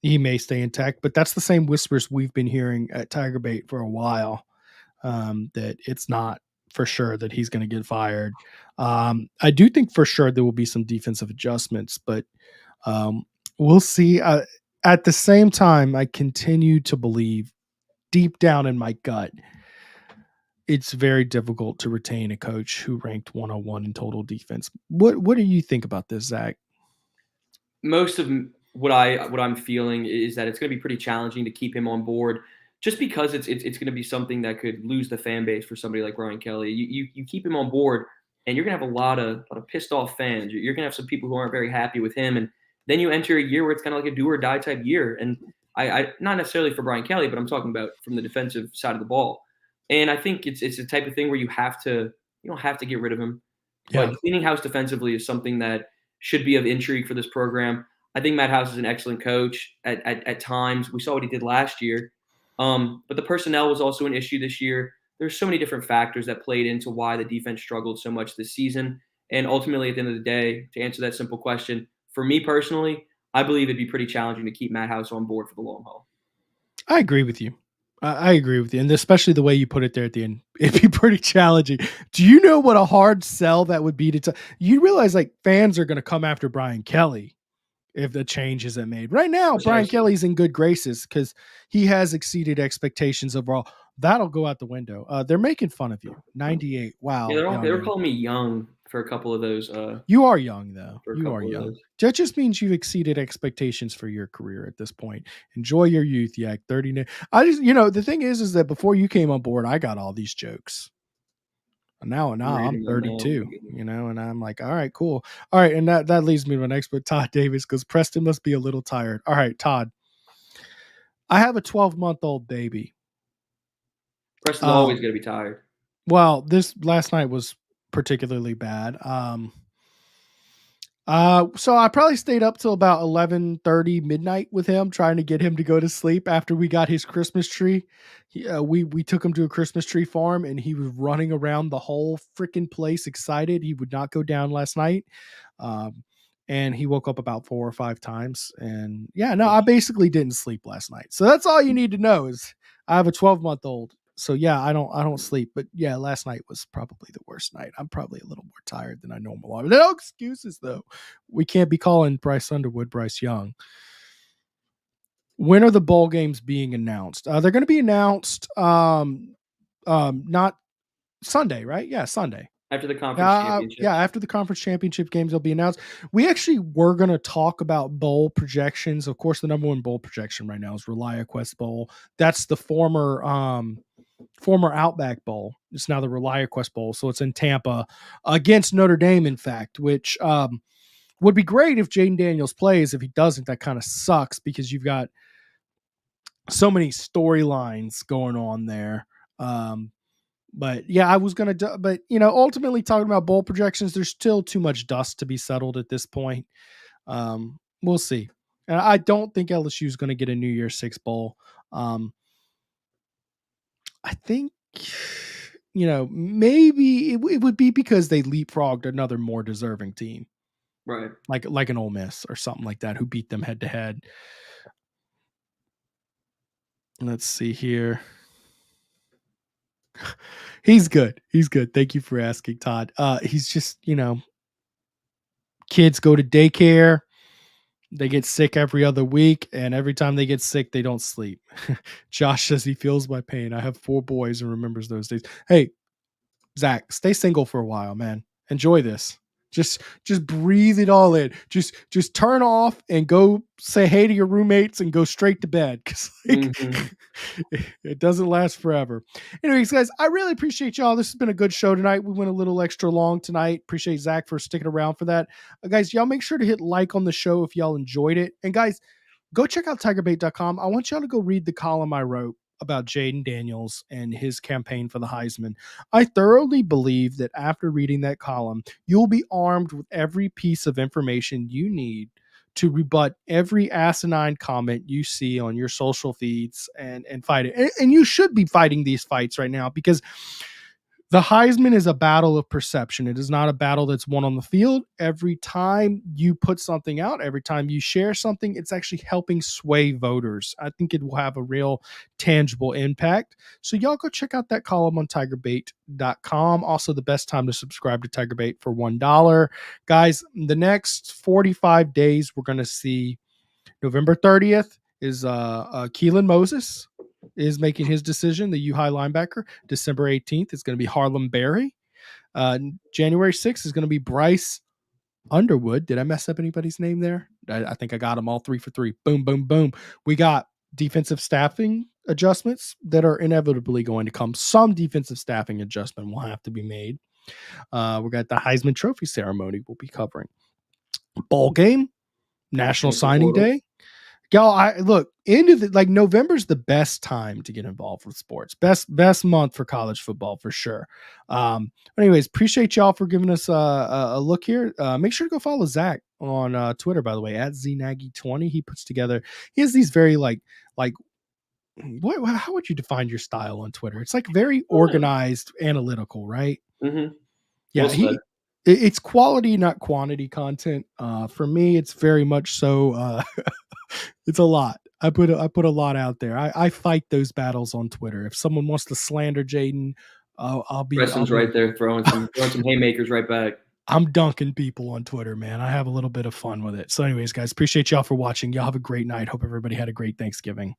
he may stay in Tech, but that's the same whispers we've been hearing at TigerBait for a while, that it's not for sure that he's going to get fired. I do think for sure there will be some defensive adjustments, but we'll see. At the same time, I continue to believe deep down in my gut, it's very difficult to retain a coach who ranked 101 in total defense. What do you think about this, Zach? Most of what I'm feeling is that it's going to be pretty challenging to keep him on board, just because it's going to be something that could lose the fan base for somebody like Brian Kelly. You keep him on board, and you're going to have a lot of pissed off fans. You're going to have some people who aren't very happy with him, and then you enter a year where it's kind of like a do or die type year. And I not necessarily for Brian Kelly, but I'm talking about from the defensive side of the ball. And I think it's the type of thing where you don't have to get rid of him. Yeah. But cleaning house defensively is something that should be of intrigue for this program. I think Matt House is an excellent coach at times. We saw what he did last year. But the personnel was also an issue this year. There's so many different factors that played into why the defense struggled so much this season. And ultimately, at the end of the day, to answer that simple question, for me personally, I believe it'd be pretty challenging to keep Matt House on board for the long haul. I agree with you. I agree with you. And especially the way you put it there at the end, it'd be pretty challenging. Do you know what a hard sell that would be you realize fans are going to come after Brian Kelly if the change isn't made right now. Brian Kelly's in good graces because he has exceeded expectations overall, that'll go out the window. They're making fun of you. 98. Wow. Yeah, they were calling me young for a couple of those. You are young, though. For a You couple are of young. those. That just means you've exceeded expectations for your career at this point. Enjoy your youth, Yak. 39. I just, the thing is that before you came on board, I got all these jokes. Now I'm 32, and I'm like, all right, cool. All right, and that leads me to my next book, Todd Davis, because Preston must be a little tired. All right, Todd. I have a 12-month-old baby. Preston's always going to be tired. Well, this last night was particularly bad. So I probably stayed up till about 11:30 midnight with him, trying to get him to go to sleep after we got his Christmas tree. We took him to a Christmas tree farm, and he was running around the whole freaking place excited. He would not go down last night. And he woke up about 4 or 5 times. And I basically didn't sleep last night. So that's all you need to know is I have a 12-month-old. So I don't sleep, but last night was probably the worst night. I'm probably a little more tired than I normally am. No excuses though. We can't be calling Bryce Underwood Bryce Young. When are the bowl games being announced? They're going to be announced not Sunday, right? Yeah, Sunday. After the conference championship. Yeah, after the conference championship games will be announced. We actually were going to talk about bowl projections. Of course, the number one bowl projection right now is ReliaQuest Bowl. That's the former Outback Bowl. It's now the ReliaQuest Bowl. So it's in Tampa against Notre Dame, in fact, which would be great if Jayden Daniels plays. If he doesn't, that kind of sucks because you've got so many storylines going on there. But I was going to, but ultimately talking about bowl projections, there's still too much dust to be settled at this point. We'll see. And I don't think LSU is going to get a New Year's Six bowl. I think, maybe it would be because they leapfrogged another more deserving team. Right. Like an Ole Miss or something like that, who beat them head to head. Let's see here. He's good. Thank you for asking, Todd. He's just, kids go to daycare. They get sick every other week, and every time they get sick, they don't sleep. Josh says he feels my pain. I have 4 boys and remembers those days. Hey, Zack, stay single for a while, man. Enjoy this. Just breathe it all in. Just turn off and go say hey to your roommates and go straight to bed. Cause it doesn't last forever. Anyways, guys, I really appreciate y'all. This has been a good show tonight. We went a little extra long tonight. Appreciate Zack for sticking around for that. Guys, y'all make sure to hit like on the show if y'all enjoyed it. And guys, go check out TigerBait.com. I want y'all to go read the column I wrote about Jayden Daniels and his campaign for the Heisman. I thoroughly believe that after reading that column, you'll be armed with every piece of information you need to rebut every asinine comment you see on your social feeds and fight it. And you should be fighting these fights right now because the Heisman is a battle of perception. It is not a battle that's won on the field. Every time you put something out, every time you share something, it's actually helping sway voters. I think it will have a real tangible impact. So y'all go check out that column on TigerBait.com. Also, the best time to subscribe to TigerBait for $1. Guys, the next 45 days, we're going to see November 30th is Keelan Moses is making his decision, the U-High linebacker. December 18th is going to be Harlem Berry. January 6th is going to be Bryce Underwood. Did I mess up anybody's name there? I think I got them all 3 for 3. Boom, boom, boom. We got defensive staffing adjustments that are inevitably going to come. Some defensive staffing adjustment will have to be made. We got the Heisman Trophy ceremony we'll be covering. Ball game, National Signing Day. Y'all, November's the best time to get involved with sports. Best month for college football for sure. Anyways, appreciate y'all for giving us a look here. Make sure to go follow Zack on Twitter, by the way, at ZNaggy20. He has these very how would you define your style on Twitter? It's like very organized, analytical, right? Mm-hmm. Yeah, it's quality, not quantity content. For me, it's very much so. It's a lot. I put a lot out there. I fight those battles on Twitter. If someone wants to slander Jayden, I'll be. Preston's right there throwing some haymakers right back. I'm dunking people on Twitter, man. I have a little bit of fun with it. So anyways, guys, appreciate y'all for watching. Y'all have a great night. Hope everybody had a great Thanksgiving.